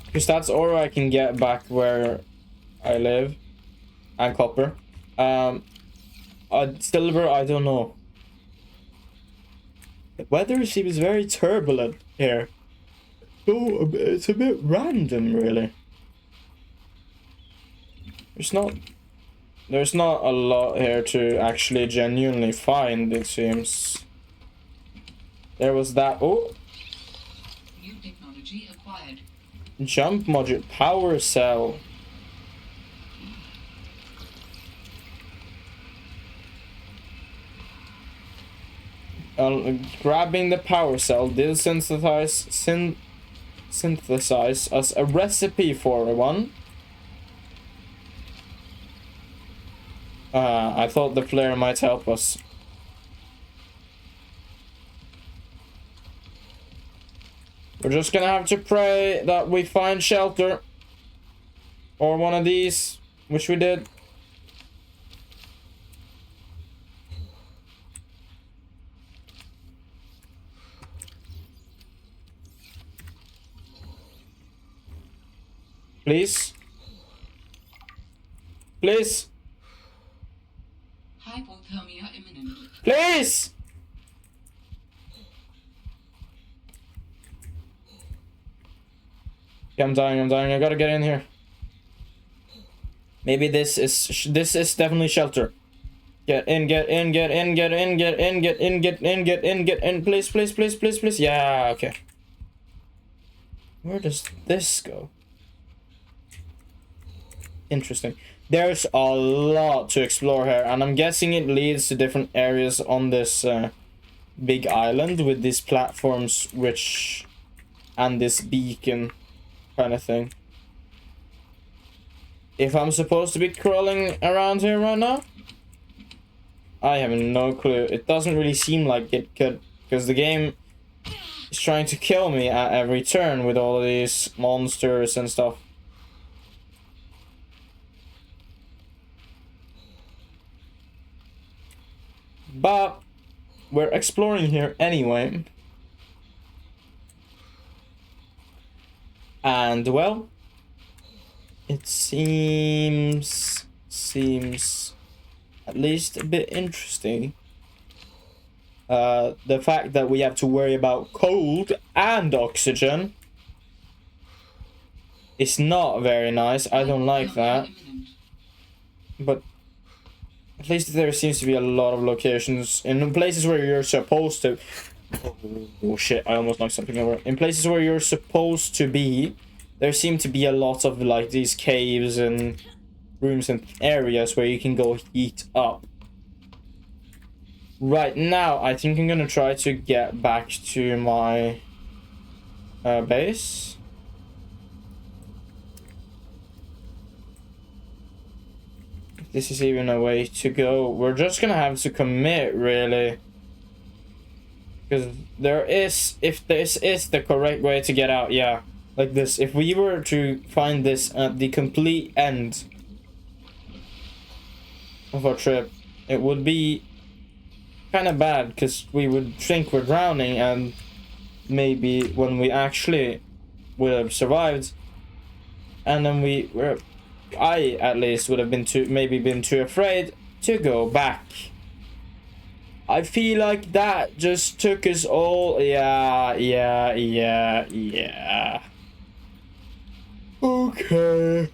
Because that's all I can get back where I live. And copper. Silver, I don't know. The weather seems very turbulent here. So it's a bit random, really. There's not a lot here to actually genuinely find, it seems. There was that. Oh! New technology acquired. Jump module. Power cell. grabbing the power cell did synthesize us a recipe for one. I thought the flare might help us. We're just gonna have to pray that we find shelter. Or one of these, which we did. Please. Please. Hypothermia imminent. Please! Okay, I'm dying, I gotta get in here. Maybe this is definitely shelter. Get in, please. Yeah, okay. Where does this go? Interesting. There's a lot to explore here, and I'm guessing it leads to different areas on this big island with these platforms, and this beacon kind of thing. If I'm supposed to be crawling around here right now, I have no clue. It doesn't really seem like it could, because the game is trying to kill me at every turn with all of these monsters and stuff. But we're exploring here anyway. And well, it seems at least a bit interesting. The fact that we have to worry about cold and oxygen is not very nice. I don't like that. But at least there seems to be a lot of locations in places where you're supposed to... Oh shit, I almost knocked something over. In places where you're supposed to be, there seem to be a lot of like these caves and rooms and areas where you can go heat up. Right now, I think I'm gonna try to get back to my base. If this is even a way to go. We're just gonna have to commit, really. Because there is, if this is the correct way to get out, yeah. Like this, if we were to find this at the complete end of our trip, it would be kind of bad, because we would think we're drowning, and maybe when we actually would have survived, and then I at least would have been too afraid to go back. I feel like that just took us all. Yeah. Okay.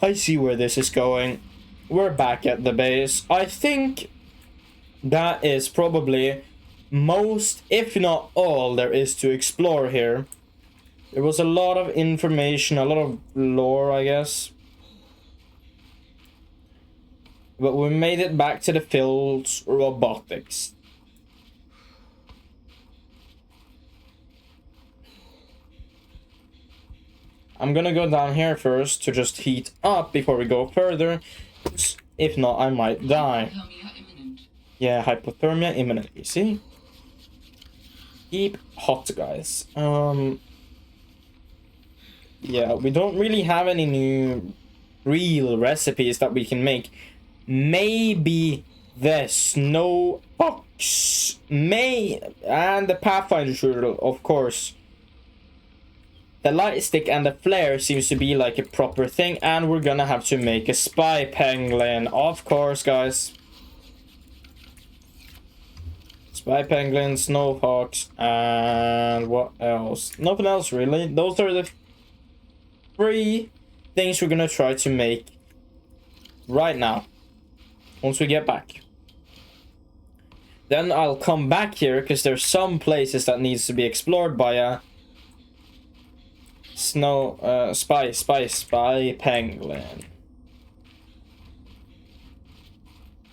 I see where this is going. We're back at the base. I think that is probably most, if not all, there is to explore here. There was a lot of information, a lot of lore, I guess. But we made it back to the field's robotics. I'm gonna go down here first to just heat up before we go further. If not, I might die. Yeah, hypothermia imminent, you see? Keep hot, guys. Yeah, we don't really have any new real recipes that we can make. Maybe the snow box, and the Pathfinder turtle, of course. The light stick and the flare seems to be like a proper thing, and we're gonna have to make a spy penguin, of course, guys. Spy penguin, snowhawks, and what else? Nothing else really. Those are the 3 things we're gonna try to make right now. Once we get back. Then I'll come back here, because there's some places that needs to be explored by a spy penguin.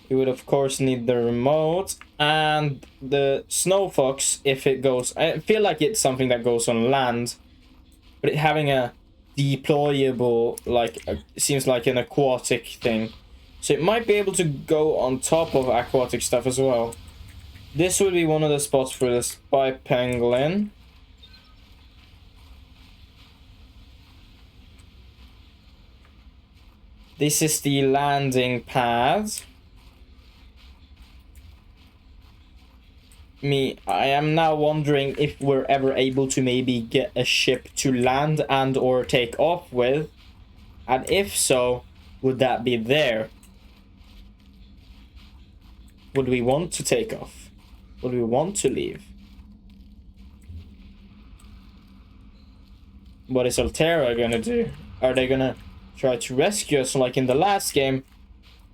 We would of course need the remote, And the snow fox, if it goes, I feel like it's something that goes on land, but it having a deployable, like, it seems like an aquatic thing. So it might be able to go on top of aquatic stuff as well. This would be one of the spots for the spy pangolin. This is the landing pad. I am now wondering if we're ever able to maybe get a ship to land and or take off with. And if so, would that be there? Would we want to take off? Would we want to leave? What is Altera gonna do? Are they gonna try to rescue us like in the last game?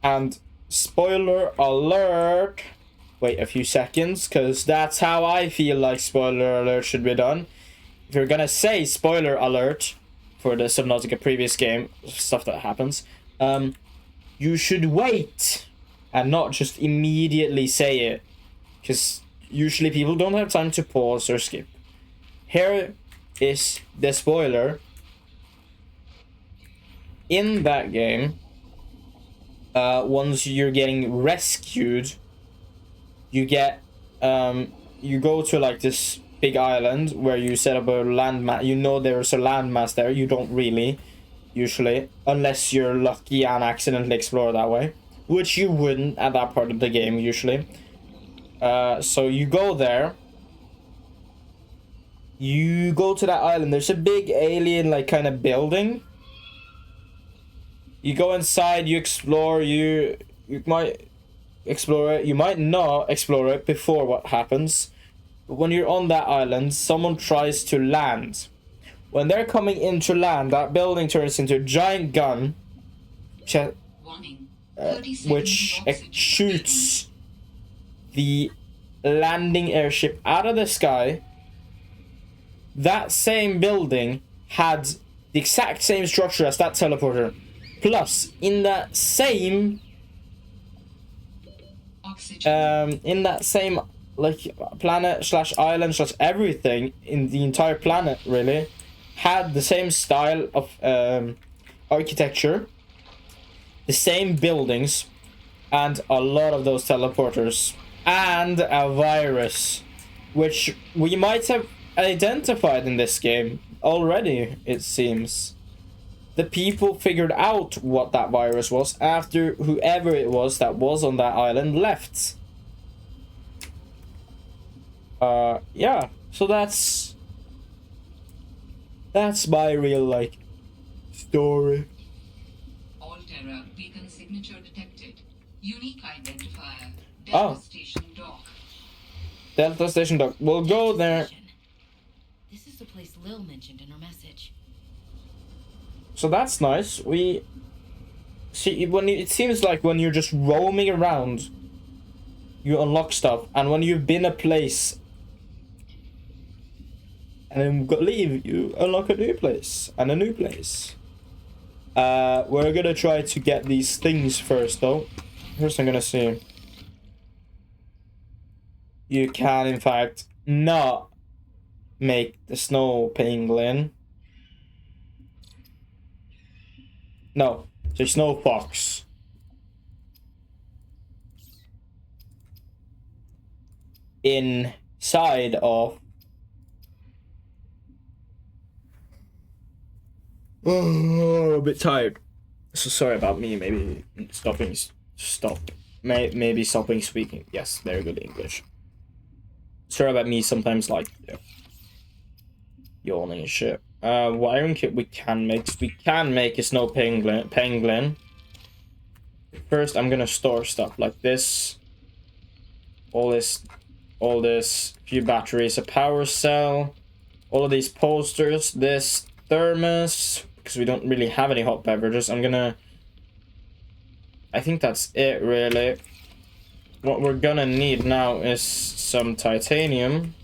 And spoiler alert, wait a few seconds, because that's how I feel like spoiler alert should be done. If you're gonna say spoiler alert for the Subnautica previous game, stuff that happens, you should wait and not just immediately say it, because usually people don't have time to pause or skip. Here is the spoiler. In that game, once you're getting rescued, you get you go to like this big island where you set up a landmass. You know there's a landmass there. You don't really, usually, unless you're lucky and accidentally explore that way, which you wouldn't at that part of the game usually. So you go there. You go to that island. There's a big alien like kind of building. You go inside, you explore, you might explore it, you might not explore it before what happens. But when you're on that island, someone tries to land. When they're coming in to land, that building turns into a giant gun, which shoots the landing airship out of the sky. That same building had the exact same structure as that teleporter. Plus, in that same like planet slash island slash everything in the entire planet really had the same style of architecture, the same buildings, and a lot of those teleporters, and a virus, which we might have identified in this game already, it seems. The people figured out what that virus was after whoever it was that was on that island left. Yeah, so that's my real, like, story. Altera beacon signature detected. Unique identifier. Oh. Delta Station Dock. Delta Station Dock. We'll go there. This is the place Lil mentioned in her message. So that's nice. We see it seems like when you're just roaming around, you unlock stuff, and when you've been a place and then leave, you unlock a new place and a new place. We're gonna try to get these things first, though. First, I'm gonna see. You can, in fact, not make the snow pangolin. No, so snow fox. Inside of. Oh, a bit tired. So sorry about me. Maybe maybe stopping speaking. Yes, very good English. Sorry about me. Sometimes like yawning and shit. Wiring kit we can make. We can make a snow penguin. First, I'm gonna store stuff like this. All this. Few batteries, a power cell. All of these posters. This thermos, because we don't really have any hot beverages. I think that's it, really. What we're gonna need now is some titanium.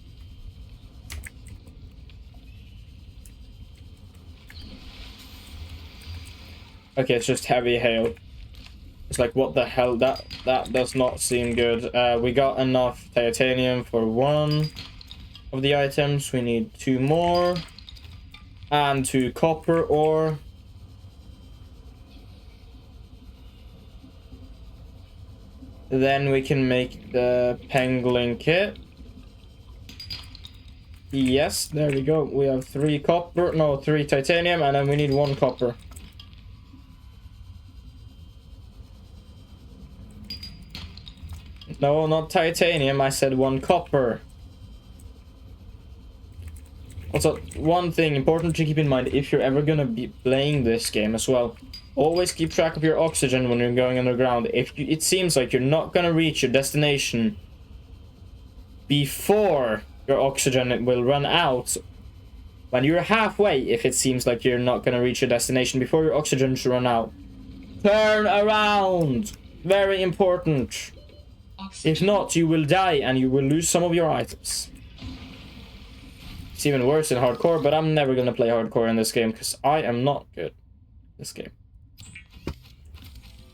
Okay, it's just heavy hail. It's like, what the hell? That does not seem good. We got enough titanium for one of the items. We need 2 more. And 2 copper ore. Then we can make the penguin kit. Yes, there we go. We have 3 copper. No, 3 titanium. And then we need 1 copper. No, not titanium. I said 1 copper. Also, one thing important to keep in mind if you're ever gonna be playing this game as well. Always keep track of your oxygen when you're going underground. If it seems like you're not gonna reach your destination before your oxygen will run out, when you're halfway, if it seems like you're not gonna reach your destination before your oxygen should run out, turn around. Very important. If not, you will die and you will lose some of your items. It's even worse in hardcore, but I'm never gonna play hardcore in this game because I am not good at this game.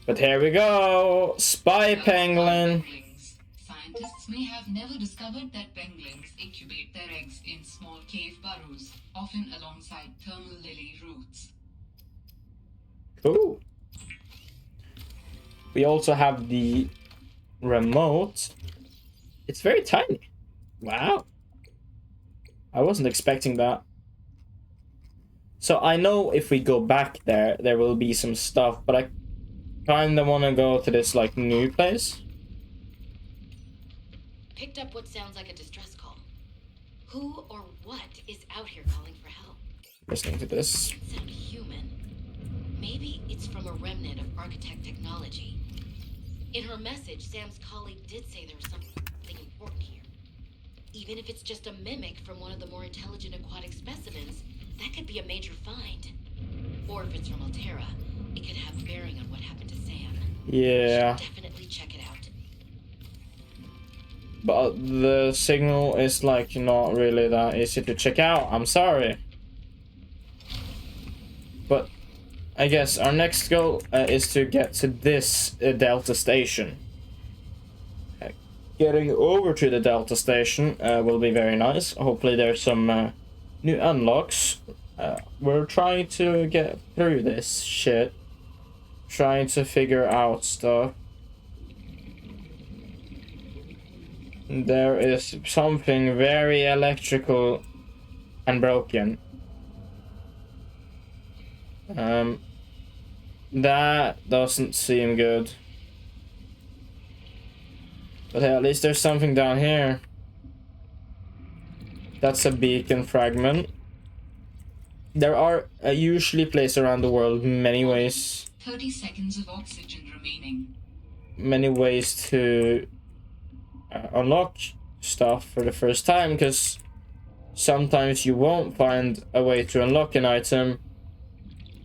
But here we go! Spy penguin! Scientists may have never discovered that penguins incubate their eggs in small cave burrows, often alongside thermal lily roots. Cool. We also have the remote. It's very tiny. Wow. I wasn't expecting that. So I know if we go back there, there will be some stuff, but I kind of want to go to this, like, new place. Picked up what sounds like a distress call. Who or what is out here calling for help? Listening to this. Sound human. Maybe it's from a remnant of architect technology. In her message, Sam's colleague did say there was something important here. Even if it's just a mimic from one of the more intelligent aquatic specimens, that could be a major find. Or if it's from Altera, it could have bearing on what happened to Sam. Yeah. Should definitely check it out. But the signal is, like, not really that easy to check out. I'm sorry. But I guess our next goal is to get to this Delta station. Getting over to the Delta station will be very nice. Hopefully there's some new unlocks. We're trying to get through this shit. Trying to figure out stuff. There is something very electrical and broken. That doesn't seem good. But hey, at least there's something down here. That's a beacon fragment. There are usually placed around the world many ways. 30 seconds of oxygen remaining. Many ways to unlock stuff for the first time, because sometimes you won't find a way to unlock an item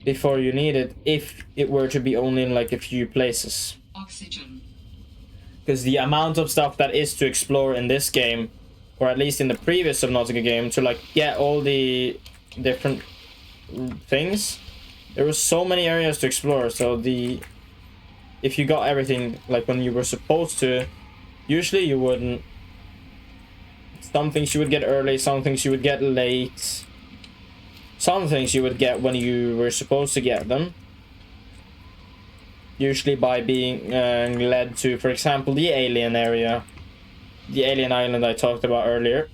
before you need it if it were to be only in, like, a few places. Oxygen. Because the amount of stuff that is to explore in this game, or at least in the previous Subnautica game, to, like, get all the different things, there were so many areas to explore. So if you got everything, like, when you were supposed to, usually you wouldn't. Some things you would get early, some things you would get late. Some things you would get when you were supposed to get them. Usually by being led to, for example, the alien area. The alien island I talked about earlier.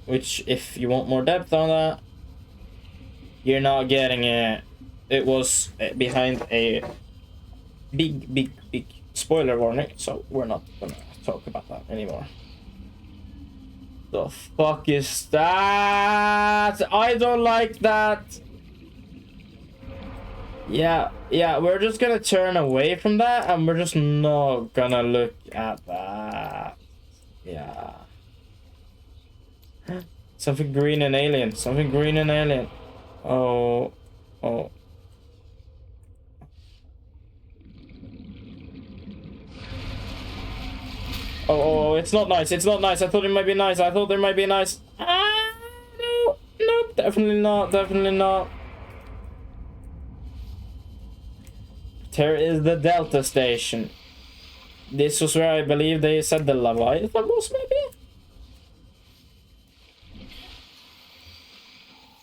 Which, if you want more depth on that, you're not getting it. It was behind a big spoiler warning, so we're not gonna talk about that anymore. The fuck is that? I don't like that. Yeah, we're just gonna turn away from that and we're just not gonna look at that. Yeah. Something green and alien. Something green and alien. Oh. Oh, it's not nice. It's not nice. I thought it might be nice. I thought there might be nice. Ah, no. Nope, definitely not. Definitely not. here is the Delta Station. This was where I believe they said the Leviathan was, maybe?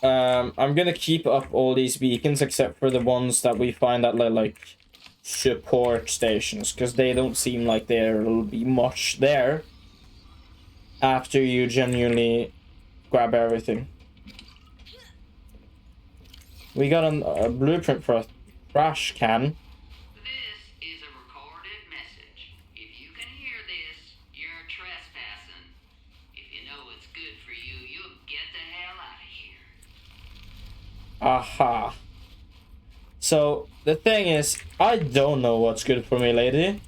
I'm gonna keep up all these beacons except for the ones that we find at like support stations, because they don't seem like there'll be much there after you genuinely grab everything. We got a blueprint for a trash can. This is a recorded message. If you can hear this, you're trespassing. If you know what's good for you, you'll get the hell out of here. Aha. So, the thing is, I don't know what's good for me, lady.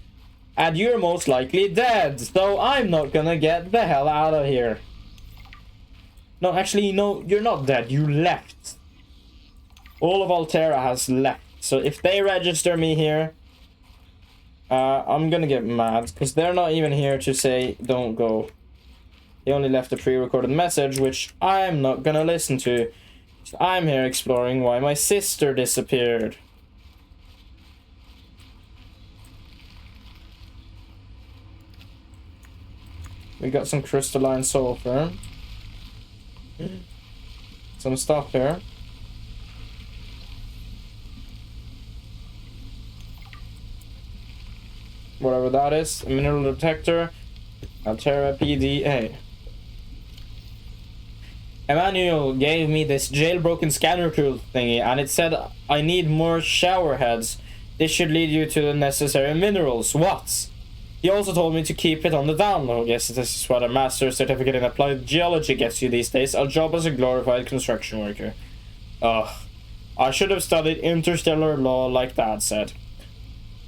And you're most likely dead, so I'm not gonna get the hell out of here. No, actually, no, you're not dead. You left. All of Altera has left. So if they register me here, I'm gonna get mad, because they're not even here to say don't go. They only left a pre-recorded message, which I'm not gonna listen to. I'm here exploring why my sister disappeared. We got some crystalline sulfur. Some stuff here. Whatever that is. A mineral detector. Altera PDA. Emmanuel gave me this jailbroken scanner tool thingy, and it said I need more shower heads. This should lead you to the necessary minerals. What? He also told me to keep it on the down low. Yes, this is what a master's certificate in applied geology gets you these days. A job as a glorified construction worker. Ugh. I should have studied interstellar law like Dad said.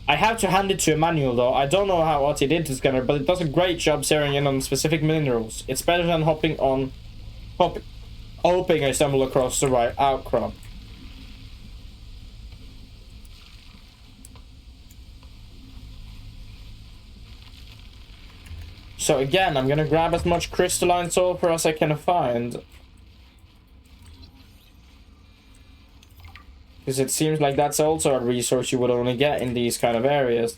I have to hand it to Emmanuel though. I don't know what he did to scanner, but it does a great job zeroing in on specific minerals. It's better than hoping I stumble across the right outcrop. So again, I'm gonna grab as much crystalline sulfur as I can find. Because it seems like that's also a resource you would only get in these kind of areas.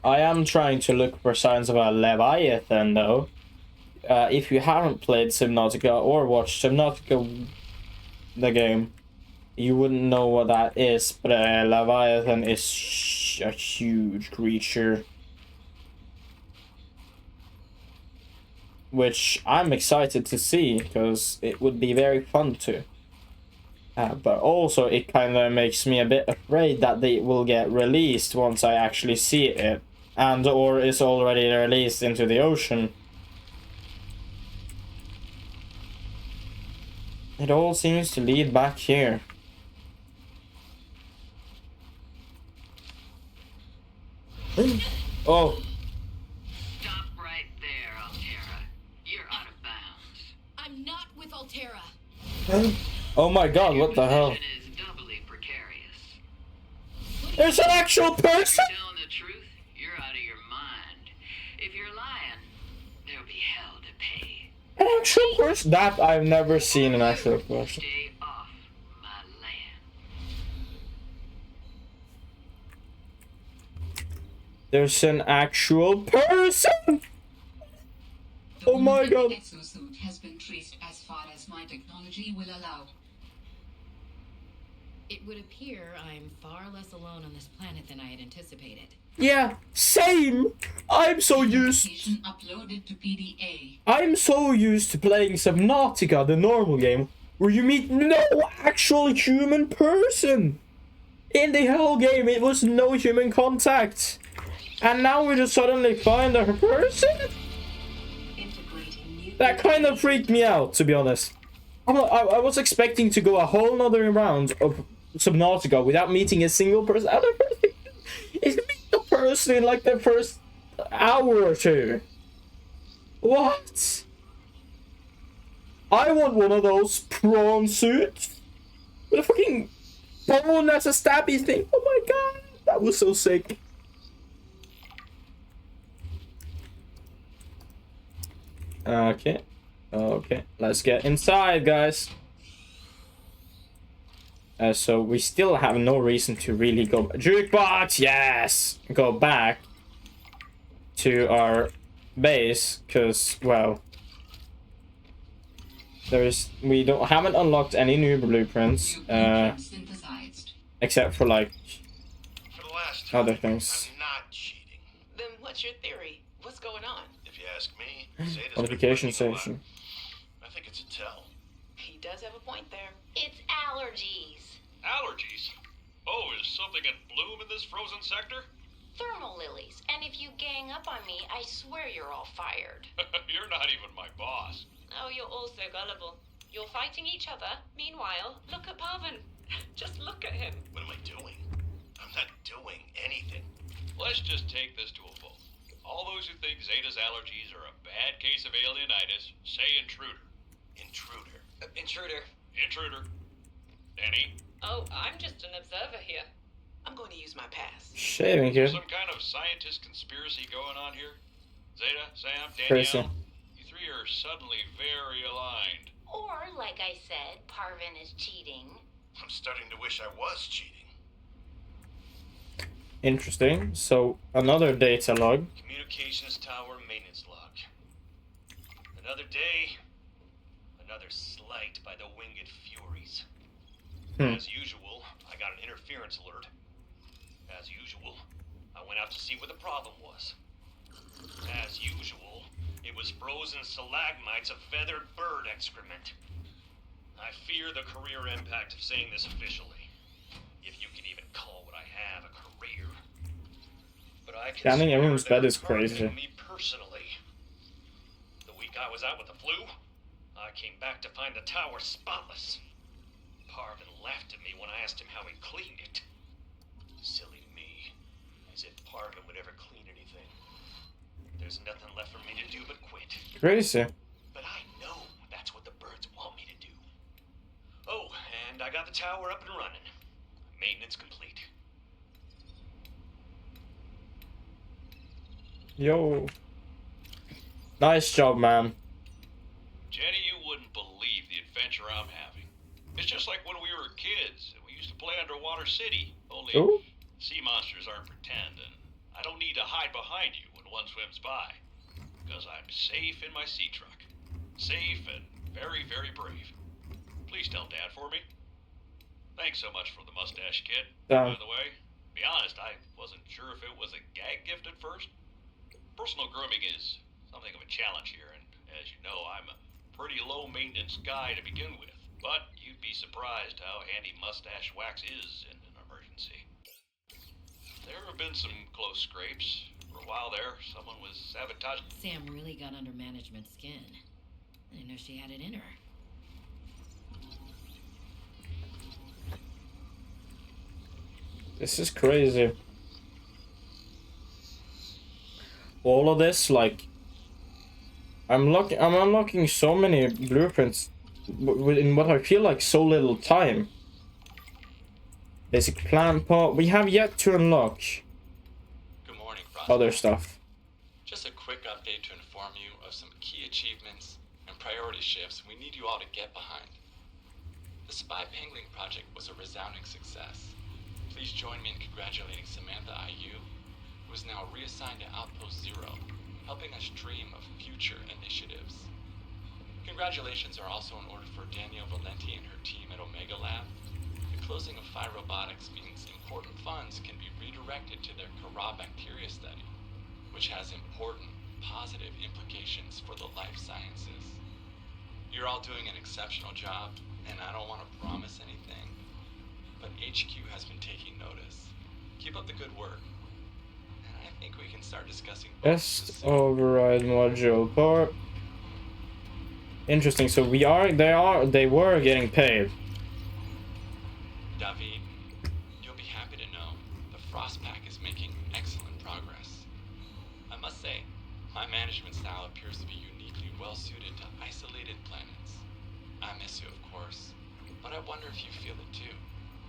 I am trying to look for signs of a Leviathan though. If you haven't played Subnautica or watched Subnautica the game, you wouldn't know what that is, but a Leviathan is a huge creature. Which I'm excited to see, because it would be very fun to. But also it kind of makes me a bit afraid that they will get released once I actually see it, and or is already released into the ocean. It all seems to lead back here. Oh. Stop right there, Altera. You're out of bounds. I'm not with Altera. Oh my god, what the hell? Your position is doubly precarious. There's an actual person! Telling the truth, you're out of your mind. If you're lying, there'll be hell to pay. An actual person? That I've never seen an actual person. Stay off my land. There's an actual person! Oh my god. The exosuit has been traced as far as my technology will allow. It would appear I'm far less alone on this planet than I had anticipated. Yeah, same! I'm so used Location uploaded to PDA. I'm so used to playing Subnautica, the normal game, where you meet no actual human person. In the whole game, it was no human contact. And now we just suddenly find a person? That kind of freaked me out, to be honest. I was expecting to go a whole nother round of Subnautica without meeting a single person. It's meet the person in like the first hour or two. What? I want one of those prawn suits with a fucking Oh, that's a stabby thing. Oh my god, that was so sick. Okay. Okay, let's get inside, guys. So we still have no reason to really go jukebox. Yes, go back to our base because, well, we haven't unlocked any new blueprints. Except for like For the last other time, things. I'm not cheating. Then what's your theory? What's going on? If you ask me, Zeta's been Modification working a lot. station. I think it's a tell. He does have a point there. It's allergies. Allergies? Oh, is something in bloom in this frozen sector? Thermal lilies. And if you gang up on me, I swear you're all fired. You're not even my boss. Oh, you're all so gullible. You're fighting each other. Meanwhile, look at Parvin. Just look at him. What am I doing? I'm not doing anything. Let's just take this to a vote. All those who think Zeta's allergies are a bad case of alienitis, say intruder. Intruder. Intruder. Intruder. Danny? Oh, I'm just an observer here. I'm going to use my pass. Shaving here. Some kind of scientist conspiracy going on here? Zeta, Sam, Crazy. Danielle? You three are suddenly very aligned. Or, like I said, Parvin is cheating. I'm starting to wish I was cheating. Interesting. So another data log. Communications tower maintenance log. Another day, another slight by the winged furies. As usual, I got an interference alert. As usual, I went out to see what the problem was. As usual, it was frozen stalagmites of feathered bird excrement. I fear the career impact of saying this officially, if you can even call what I have a career. But I Scanning consider everyone's that bed is it's targeting crazy. me personally. The week I was out with the flu, I came back to find the tower spotless. Parvin laughed at me when I asked him how he cleaned it. Silly me. As if Parvin would ever clean anything. There's nothing left for me to do but quit. Crazy. But I know that's what the birds want me to do. Oh, and I got the tower up and running. Maintenance complete. Yo. Nice job, man. Jenny, you wouldn't believe the adventure I'm having. It's just like when we were kids and we used to play Underwater City. Only Ooh. sea monsters aren't pretend, and I don't need to hide behind you when one swims by. Because I'm safe in my sea truck. Safe and very, very brave. Please tell Dad for me. Thanks so much for the mustache, kid. Damn. By the way, to be honest, I wasn't sure if it was a gag gift at first. Personal grooming is something of a challenge here, and as you know, I'm a pretty low-maintenance guy to begin with. But you'd be surprised how handy mustache wax is in an emergency. There have been some close scrapes. For a while there, someone was sabotaging. Sam really got under management's skin. I didn't know she had it in her. This is crazy. All of this, like, I'm unlocking so many blueprints in what I feel like so little time. Basic plan part. We have yet to unlock Good morning, Frost. other stuff. Just a quick update to inform you of some key achievements and priority shifts we need you all to get behind. The spy pangling project was a resounding success. Please join me in congratulating Samantha IU, who is now reassigned to Outpost Zero, helping us dream of future initiatives. Congratulations are also in order for Danielle Valenti and her team at Omega Lab. The closing of Phi Robotics means important funds can be redirected to their Kara bacteria study, which has important positive implications for the life sciences. You're all doing an exceptional job, and I don't want to promise anything, but HQ has been taking notice. Keep up the good work, and I think we can start discussing Best soon. override module part. Interesting. So they were getting paid. David, you'll be happy to know the Frost Pack is making excellent progress. I must say, my management style appears to be uniquely well-suited to isolated planets. I miss you, of course, but I wonder if you feel it too,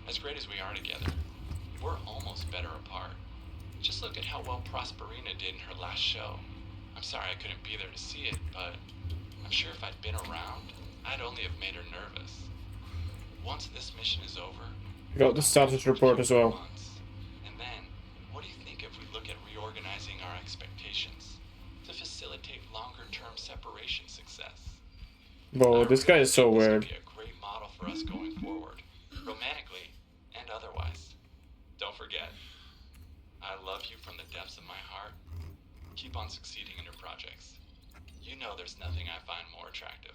As great as we are together, we're almost better apart. Just look at how well Prosperina did in her last show. I'm sorry I couldn't be there to see it, but I'm sure if I'd been around, I'd only have made her nervous. Once this mission is over, I got the status report as well. And then, what do you think if we look at reorganizing our expectations to facilitate longer-term separation success? Whoa, this guy is so weird. This would be a great model for us going forward, romantically and otherwise. Don't forget, I love you from the depths of my heart. Keep on succeeding in your projects. You know there's nothing I find more attractive.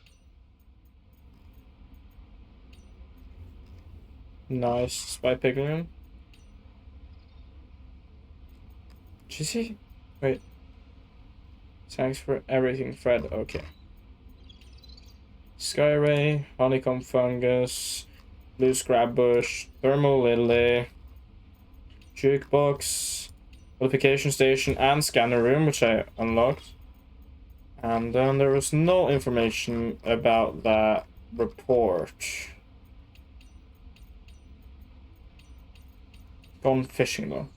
Nice. Spy Piglin. Did you see? Wait. Thanks for everything, Fred. Okay. Skyray, honeycomb fungus, blue scrap bush, thermal lily, jukebox, qualification station, and scanner room, which I unlocked. And then there was no information about that report. Gone fishing though.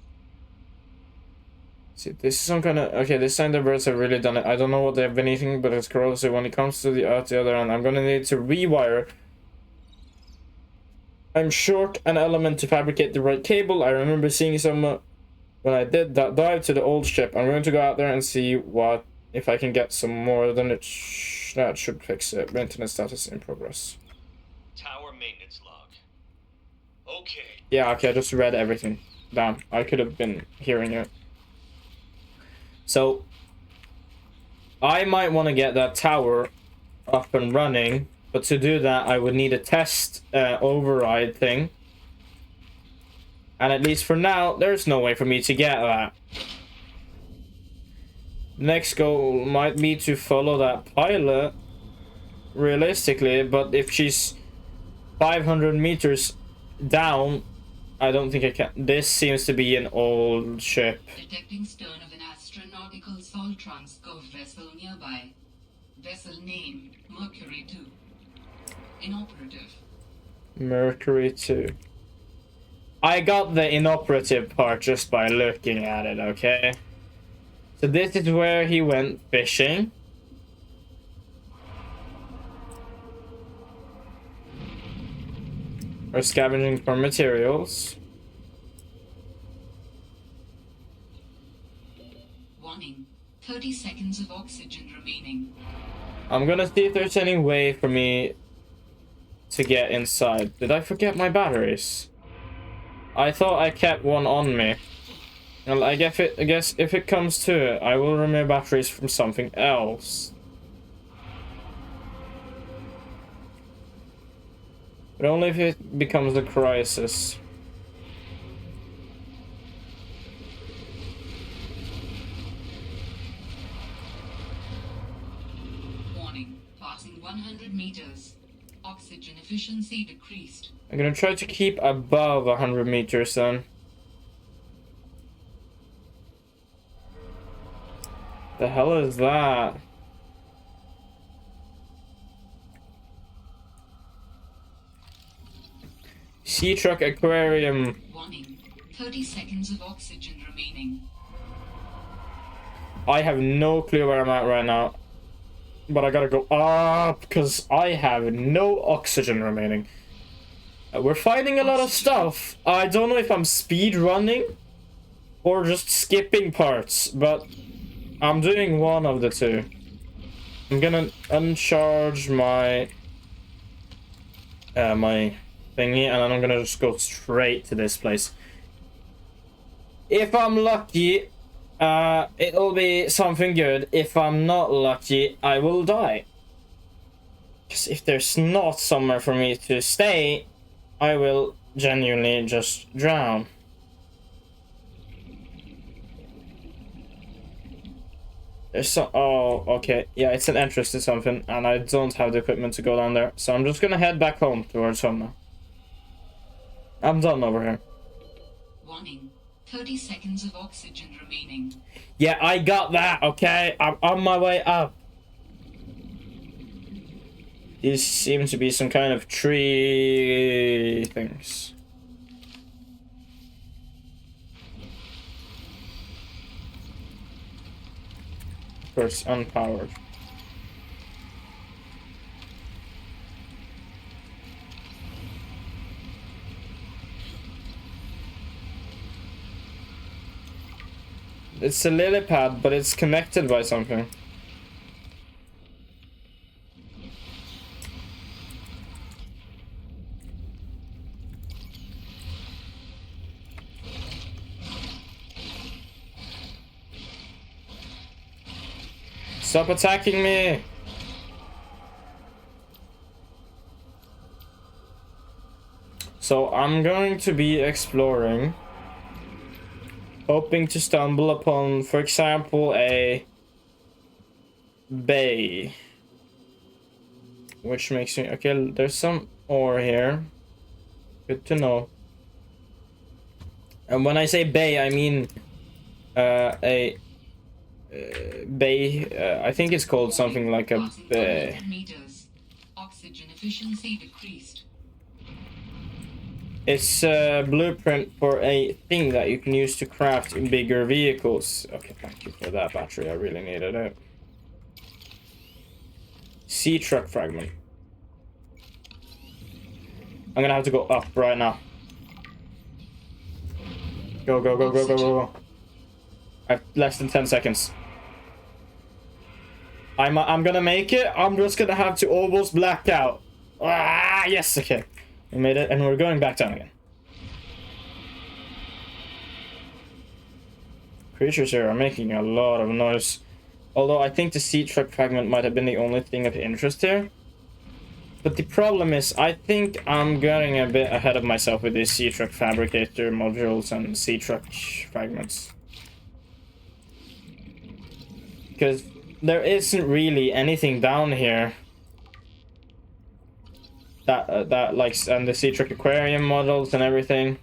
See, this is some kind of... Okay, this time the birds have really done it. I don't know what they've been eating, but it's corrosive when it comes to the other end. I'm gonna need to rewire. I'm short an element to fabricate the right cable. I remember seeing some when I did that dive to the old ship. I'm going to go out there and see what if I can get some more. Then that should fix it. Maintenance status in progress. Tower maintenance log. Okay. Yeah, okay, I just read everything. Damn, I could have been hearing it. So, I might want to get that tower up and running, but to do that, I would need a test override thing. And at least for now, there's no way for me to get that. Next goal might be to follow that pilot, realistically, but if she's 500 meters down, I don't think I can. This seems to be an old ship. Detecting stern of an astronautical salt transco vessel nearby. Vessel name, Mercury 2. Inoperative. Mercury 2. I got the inoperative part just by looking at it, okay? So this is where he went fishing. Or scavenging for materials. Warning. 30 seconds of oxygen remaining. I'm gonna see if there's any way for me to get inside. Did I forget my batteries? I thought I kept one on me. Well, I guess if it comes to it, I will remove batteries from something else. But only if it becomes a crisis. Warning. Passing 100 meters. Oxygen efficiency decreased. I'm gonna try to keep above 100 meters then. The hell is that? Sea truck aquarium. Warning. 30 seconds of oxygen remaining. I have no clue where I'm at right now. But I gotta go up because I have no oxygen remaining. We're finding a lot of stuff. I don't know if I'm speed running or just skipping parts, but I'm doing one of the two. I'm gonna uncharge my my thingy, and then I'm gonna just go straight to this place. If I'm lucky, it'll be something good. If I'm not lucky, I will die. Because if there's not somewhere for me to stay, I will genuinely just drown. There's some... Oh, okay. Yeah, it's an entrance to something, and I don't have the equipment to go down there. So I'm just gonna head back home towards home now. I'm done over here. Warning. 30 seconds of oxygen remaining. Yeah, I got that, okay? I'm on my way up. These seem to be some kind of tree things. course, unpowered. It's a lily pad, but it's connected by something. Stop attacking me! So I'm going to be exploring, hoping to stumble upon, for example, a bay. Which makes me... Okay, there's some ore here. Good to know. And when I say bay, I mean a bay. I think it's called something like a bay. Oxygen efficiency decreased. It's a blueprint for a thing that you can use to craft bigger vehicles. Okay, thank you for that battery. I really needed it. Sea truck fragment. I'm gonna have to go up right now. Go, go, go, go, go, go, go. I have less than 10 seconds. I'm gonna make it. I'm just gonna have to almost black out. Ah, yes, okay. We made it, and we're going back down again. Creatures here are making a lot of noise. Although I think the sea truck fragment might have been the only thing of interest here. But the problem is, I think I'm getting a bit ahead of myself with these sea truck fabricator modules and sea truck fragments. Because there isn't really anything down here that like, and the sea truck aquarium models and everything.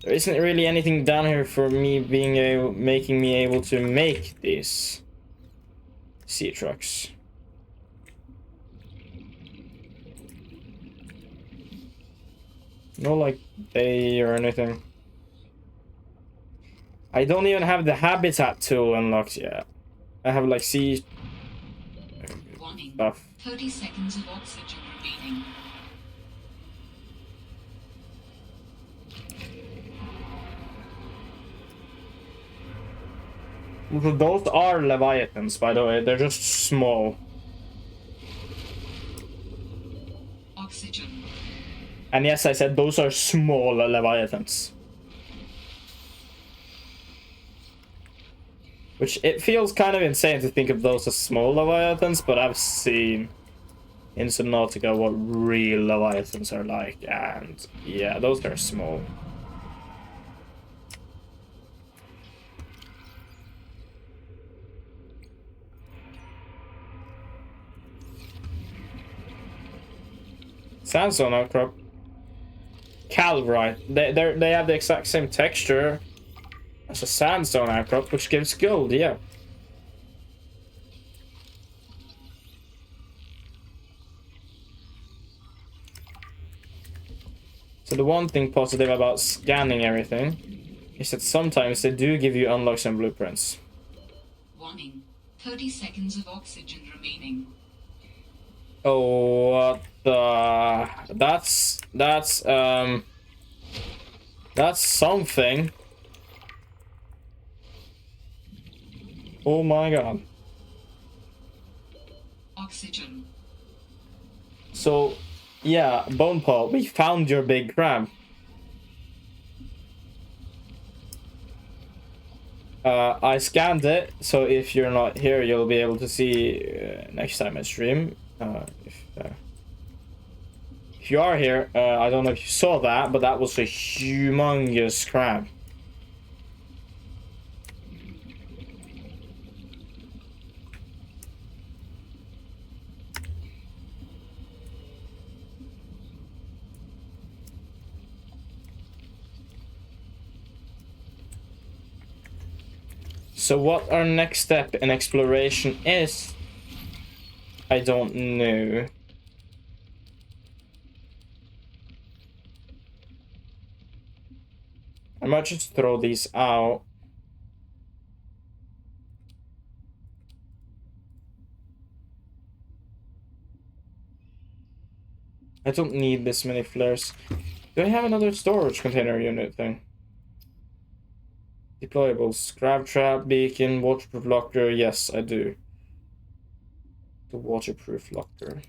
There isn't really anything down here for me making me able to make these sea trucks. No, like, bay or anything. I don't even have the habitat tool unlocked yet. I have like sea stuff. 30 seconds of oxygen remaining. Those are leviathans, by the way. They're just small. Oxygen. And yes, I said those are small leviathans. Which, it feels kind of insane to think of those as small leviathans, but I've seen in Subnautica what real leviathans are like, and yeah, those are small. Sandstone outcrop. Calvrite. They have the exact same texture as a sandstone outcrop, which gives gold, yeah. So the one thing positive about scanning everything is that sometimes they do give you unlocks and blueprints. Warning. 30 seconds of oxygen remaining. Oh, what the... That's something. Oh my god. Oxygen. So, yeah, Bonepaw, we found your big crab. I scanned it, so if you're not here, you'll be able to see next time I stream. If you are here, I don't know if you saw that, but that was a humongous crab. So what our next step in exploration is, I don't know. I might just throw these out. I don't need this many flares. Do I have another storage container unit thing? Deployables. Crab trap, beacon, waterproof locker. Yes, I do. The waterproof locker.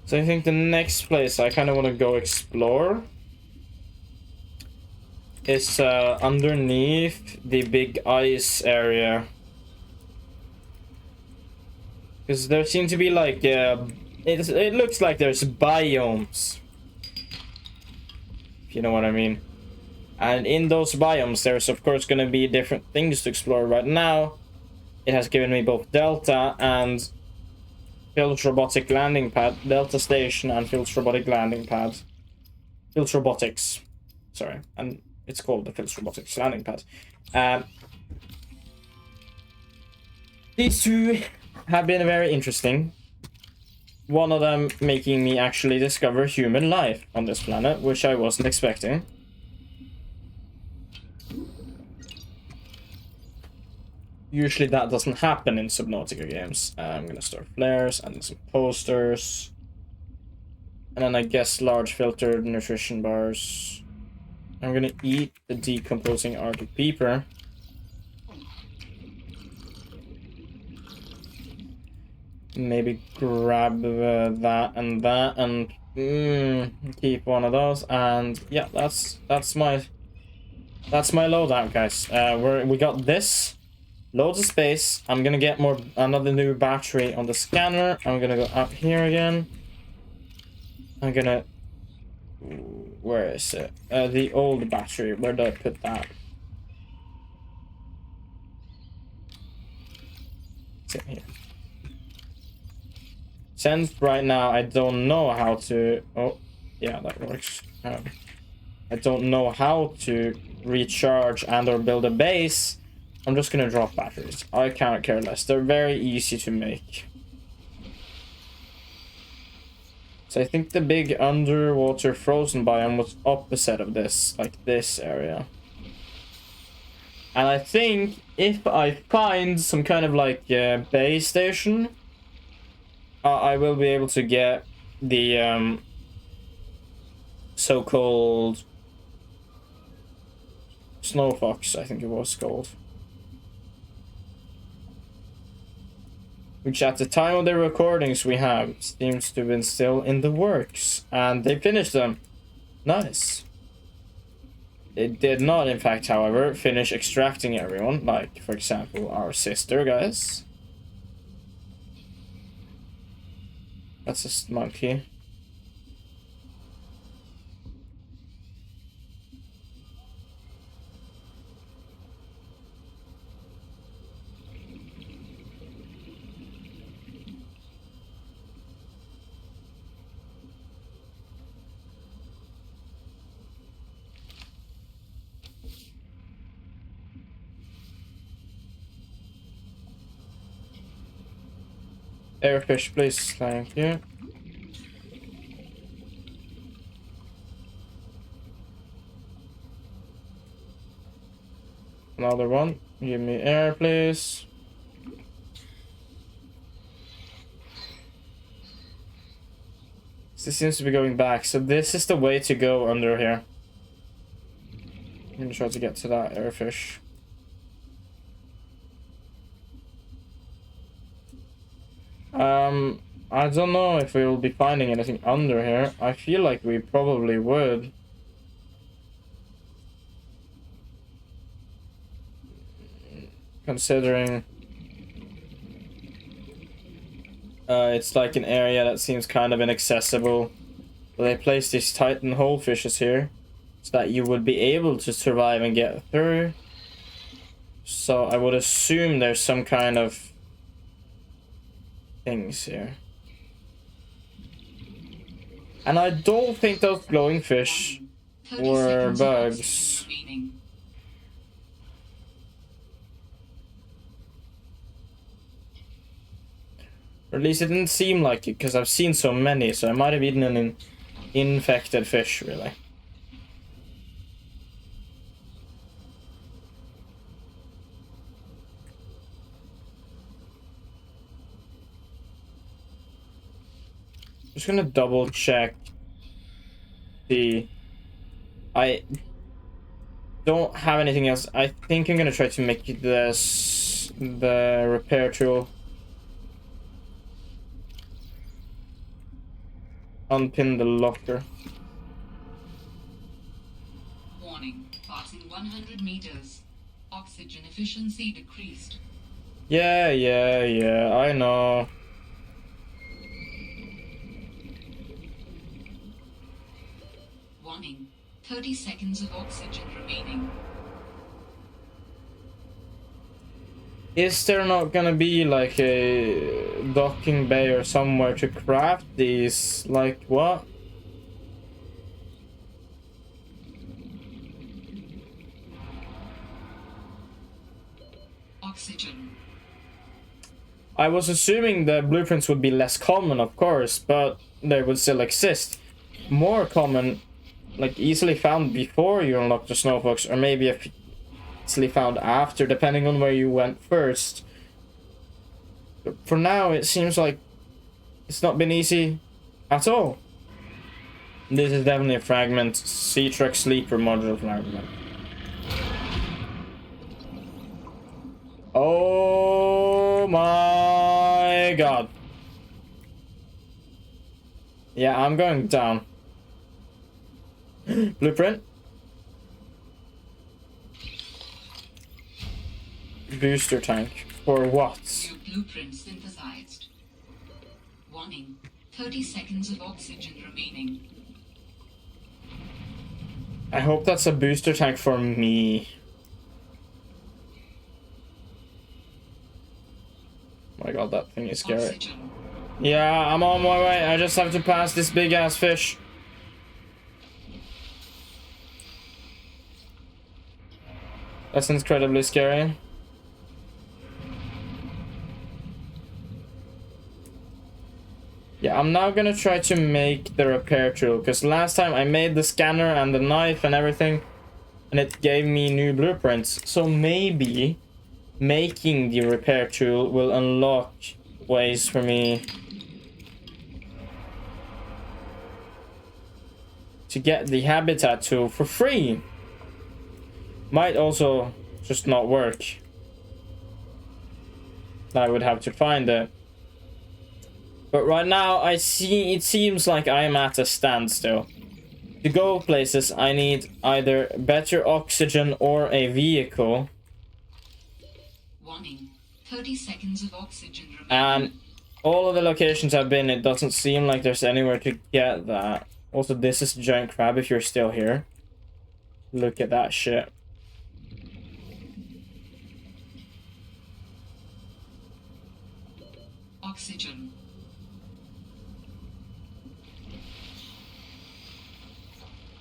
So I think the next place I kind of want to go explore is underneath the big ice area. Because there seem to be like, it looks like there's biomes. If you know what I mean. And in those biomes, there's of course going to be different things to explore. Right now, it has given me both Delta and Phil's robotic landing pad. Delta station and Phil's robotic landing pad. Phil's robotics. Sorry. And it's called the Phil's robotics landing pad. These two have been very interesting. One of them making me actually discover human life on this planet, which I wasn't expecting. Usually that doesn't happen in Subnautica games. I'm gonna start flares and some posters. And then I guess large filtered nutrition bars. I'm gonna eat the decomposing Arctic peeper. Maybe grab that and keep one of those. And yeah, that's my loadout, guys. We got this. Loads of space. I'm gonna get another new battery on the scanner. I'm gonna go up here again. I'm gonna... Where is it? The old battery. Where did I put that? It's in here. Since right now I don't know how to... Oh, yeah, that works. I don't know how to recharge and or build a base. I'm just gonna drop batteries. I can't care less. They're very easy to make. So I think the big underwater frozen biome was opposite of this, like this area. And I think if I find some kind of like base station, I will be able to get the so-called snow fox, I think it was called. Which at the time of the recordings we have seems to have been still in the works. And they finished them. Nice. They did not, in fact, however, finish extracting everyone. Like, for example, our sister, guys. That's a monkey. Airfish, please. Thank you. Another one. Give me air, please. This seems to be going back, so this is the way to go under here. I'm gonna try to get to that airfish. I don't know if we will be finding anything under here. I feel like we probably would. Considering it's like an area that seems kind of inaccessible. They place these Titan holdfishes here so that you would be able to survive and get through. So I would assume there's some kind of things here. And I don't think those glowing fish were bugs. Or at least it didn't seem like it, because I've seen so many, so I might have eaten an infected fish, really. Just gonna double check I don't have anything else. I think I'm gonna try to make this the repair tool. Unpin the locker. Warning, passing 100 meters. Oxygen efficiency decreased. Yeah, I know. Warning, 30 seconds of oxygen remaining. Is there not gonna be like a docking bay or somewhere to craft these? Like what? Oxygen. I was assuming the blueprints would be less common, of course, but they would still exist. More common, like easily found before you unlock the snowfox, or maybe easily found after, depending on where you went first. But for now, it seems like it's not been easy at all. This is definitely a fragment. Sea Trek Sleeper module fragment. Oh my god. Yeah, I'm going down. Blueprint. Booster tank. For what? New blueprint synthesized. Warning, 30 seconds of oxygen remaining. I hope that's a booster tank for me. Oh my god, that thing is scary. Oxygen. Yeah, I'm on my way. I just have to pass this big ass fish. That's incredibly scary. Yeah, I'm now gonna try to make the repair tool, because last time I made the scanner and the knife and everything, and it gave me new blueprints. So maybe making the repair tool will unlock ways for me to get the habitat tool for free. Might also just not work. I would have to find it. But right now, it seems like I am at a standstill. To go places, I need either better oxygen or a vehicle. Warning, 30 seconds of oxygen remaining. And all of the locations I've been, it doesn't seem like there's anywhere to get that. Also, this is a giant crab if you're still here. Look at that shit. Oxygen.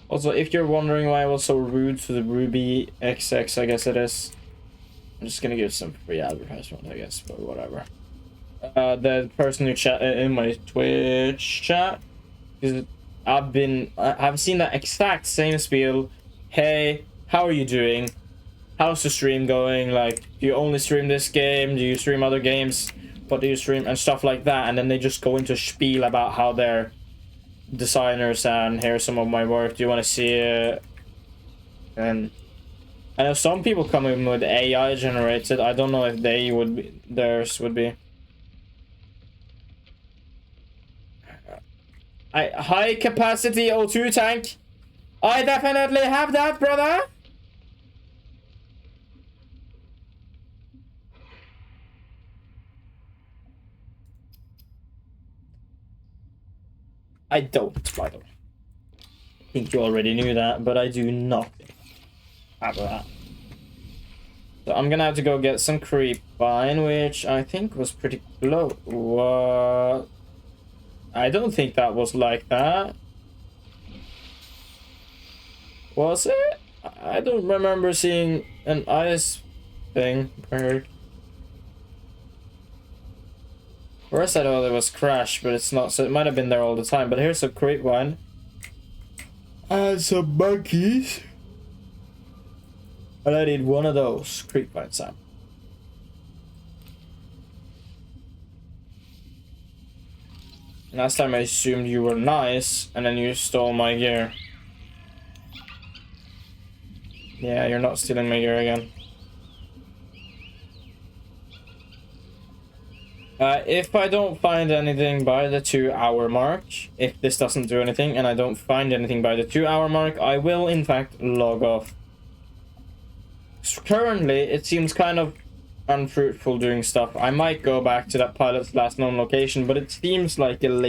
Also, if you're wondering why I was so rude to the Ruby XX, I guess it is. I'm just gonna give some free advertisement, I guess, but whatever. The person who chat in my Twitch chat, because I've seen that exact same spiel. Hey, how are you doing? How's the stream going? Like, do you only stream this game? Do you stream other games? What do you stream? And stuff like that. And then they just go into spiel about how they're designers and here's some of my work. Do you want to see it? And I know some people come in with AI generated. I don't know if they would be, theirs would be. High capacity O2 tank. I definitely have that, brother. I don't, by the way. I think you already knew that, but I do not have that. So I'm gonna have to go get some creepvine, which I think was pretty low. What? I don't think that was like that. Was it? I don't remember seeing an ice thing. First I thought it was Crash, but it's not, so it might have been there all the time. But here's a creepvine. And some monkeys. And I need one of those creep vine Sam. Last time I assumed you were nice, and then you stole my gear. Yeah, you're not stealing my gear again. If I don't find anything by the 2-hour mark, if this doesn't do anything and I don't find anything by the 2-hour mark, I will in fact log off. So currently, it seems kind of unfruitful doing stuff. I might go back to that pilot's last known location, but it seems like an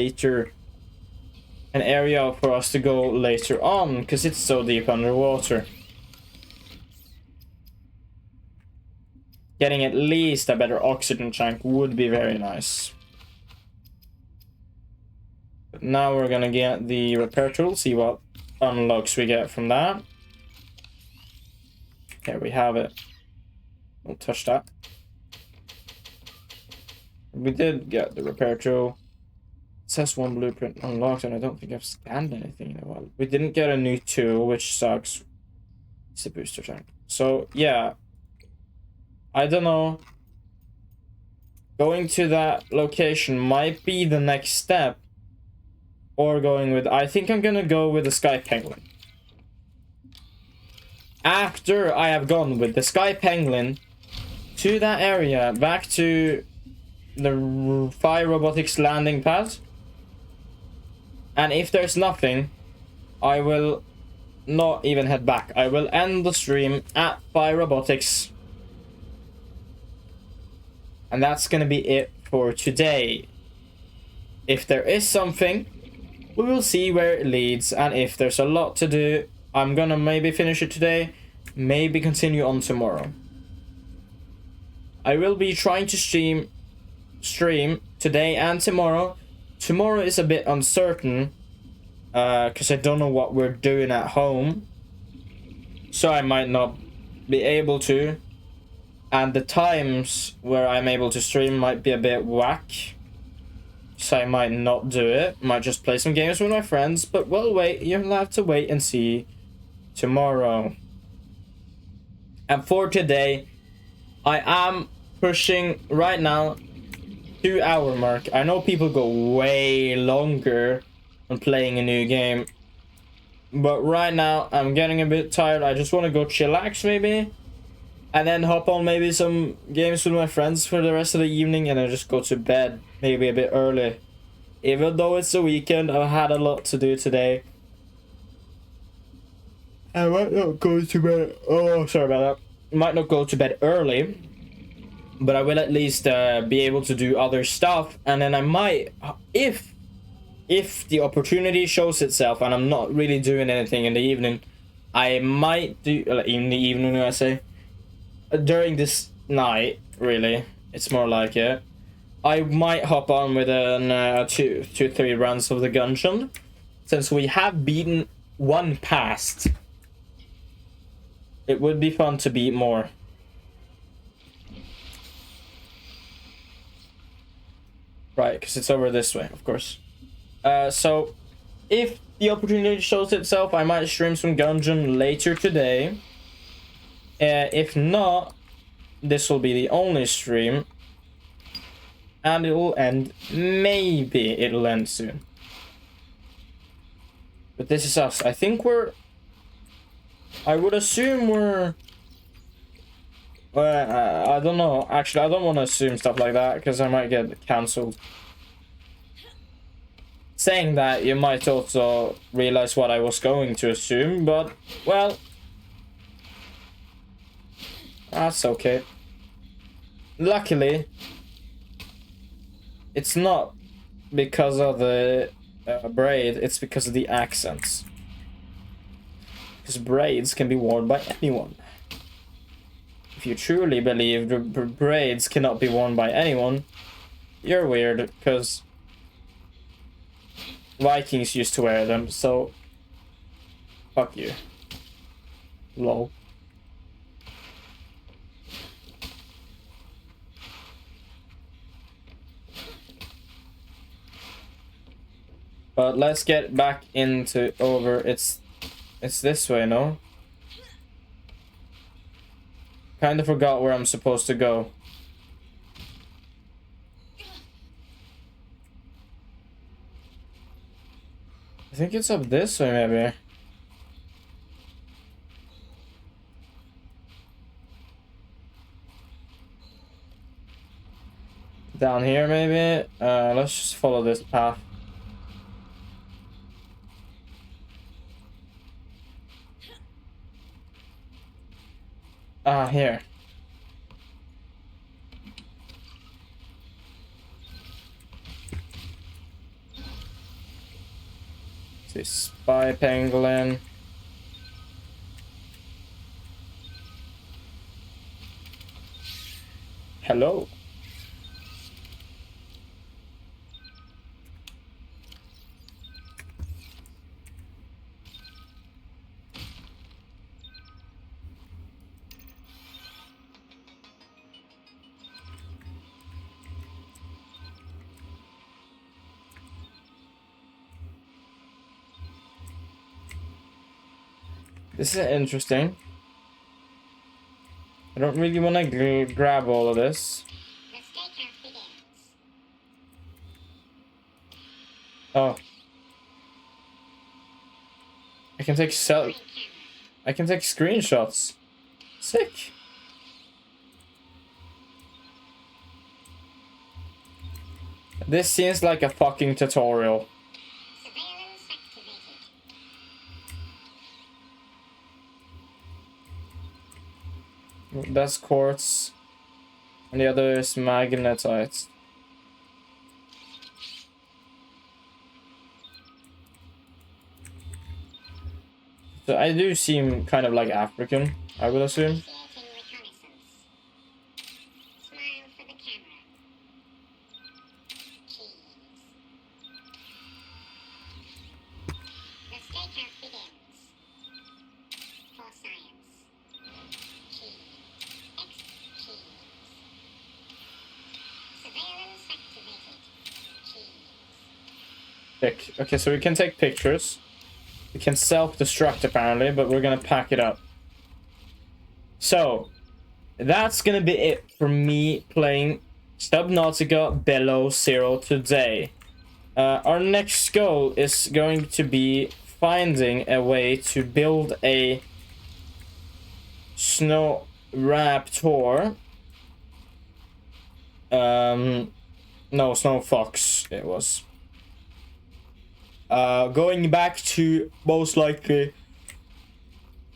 area for us to go later on, because it's so deep underwater. Getting at least a better oxygen tank would be very nice. But now we're gonna get the repair tool, see what unlocks we get from that. Here we have it. Don't touch that. We did get the repair tool. It says 1 blueprint unlocked, and I don't think I've scanned anything in a while. We didn't get a new tool, which sucks. It's a booster tank. So, yeah. I don't know. Going to that location might be the next step. Or going with... I think I'm gonna go with the Sky Penguin. After I have gone with the Sky Penguin to that area, back to the Fire Robotics landing pad. And if there's nothing, I will not even head back. I will end the stream at Fire Robotics. And that's gonna be it for today. If there is something, we will see where it leads. And if there's a lot to do, I'm gonna maybe finish it today, maybe continue on tomorrow. I will be trying to stream today and tomorrow. Tomorrow is a bit uncertain, because I don't know what we're doing at home. So I might not be able to. And the times where I'm able to stream might be a bit whack. So I might not do it. Might just play some games with my friends. But we'll wait. You'll have to wait and see tomorrow. And for today, I am pushing right now 2-hour mark. I know people go way longer on playing a new game. But right now, I'm getting a bit tired. I just want to go chillax maybe. And then hop on maybe some games with my friends for the rest of the evening. And then just go to bed maybe a bit early. Even though it's a weekend, I've had a lot to do today. I might not go to bed. Oh, sorry about that. Might not go to bed early. But I will at least be able to do other stuff. And then I might, if the opportunity shows itself and I'm not really doing anything in the evening, I might do, in the evening I say, during this night, really, it's more like it. I might hop on with an 2-3 runs of the Gungeon, since we have beaten one past. It would be fun to beat more. Right, because it's over this way, of course. So, if the opportunity shows itself, I might stream some Gungeon later today. If not, this will be the only stream. And it will end, maybe it'll end soon. But this is us. I think I would assume we're... I don't know. Actually, I don't want to assume stuff like that, because I might get cancelled. Saying that, you might also realize what I was going to assume, but, well... That's okay. Luckily, it's not because of the braid, it's because of the accents. Because braids can be worn by anyone. If you truly believe the braids cannot be worn by anyone, you're weird, because Vikings used to wear them, so fuck you. Lol. But let's get back into it's It's this way, no? Kinda forgot where I'm supposed to go. I think it's up this way, maybe. Down here, maybe? Let's just follow this path. Ah, here. See, spy pangolin. Hello. This is interesting. I don't really want to grab all of this. Oh. I can take screenshots. Sick. This seems like a fucking tutorial. That's quartz. And the other is magnetite. So I do seem kind of like African, I would assume. Okay, so we can take pictures. We can self-destruct apparently, but we're gonna pack it up. So, that's gonna be it for me playing Subnautica Below Zero today. Our next goal is going to be finding a way to build a snow raptor. No, snow fox it was. Going back to most likely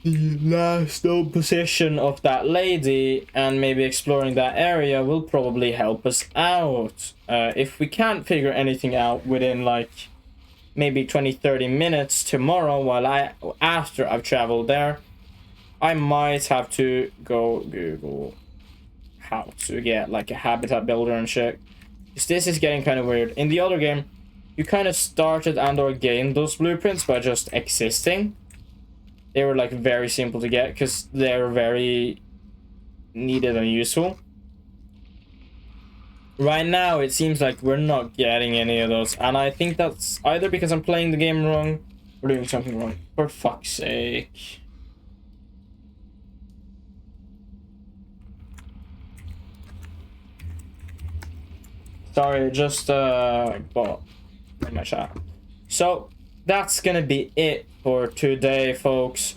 the last known position of that lady and maybe exploring that area will probably help us out. If we can't figure anything out within like maybe 20-30 minutes tomorrow after I've traveled there, I might have to go Google how to get like a habitat builder and shit. Because this is getting kind of weird. In the other game, you kind of started and or gained those blueprints by just existing. They were like very simple to get because they're very needed and useful. Right now, it seems like we're not getting any of those. And I think that's either because I'm playing the game wrong or doing something wrong. For fuck's sake. Sorry, just bought in my chat. So that's gonna be it for today, folks.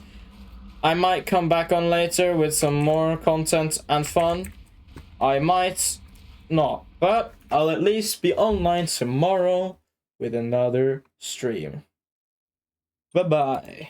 I might come back on later with some more content and fun. I might not, but I'll at least be online tomorrow with another stream. Bye bye.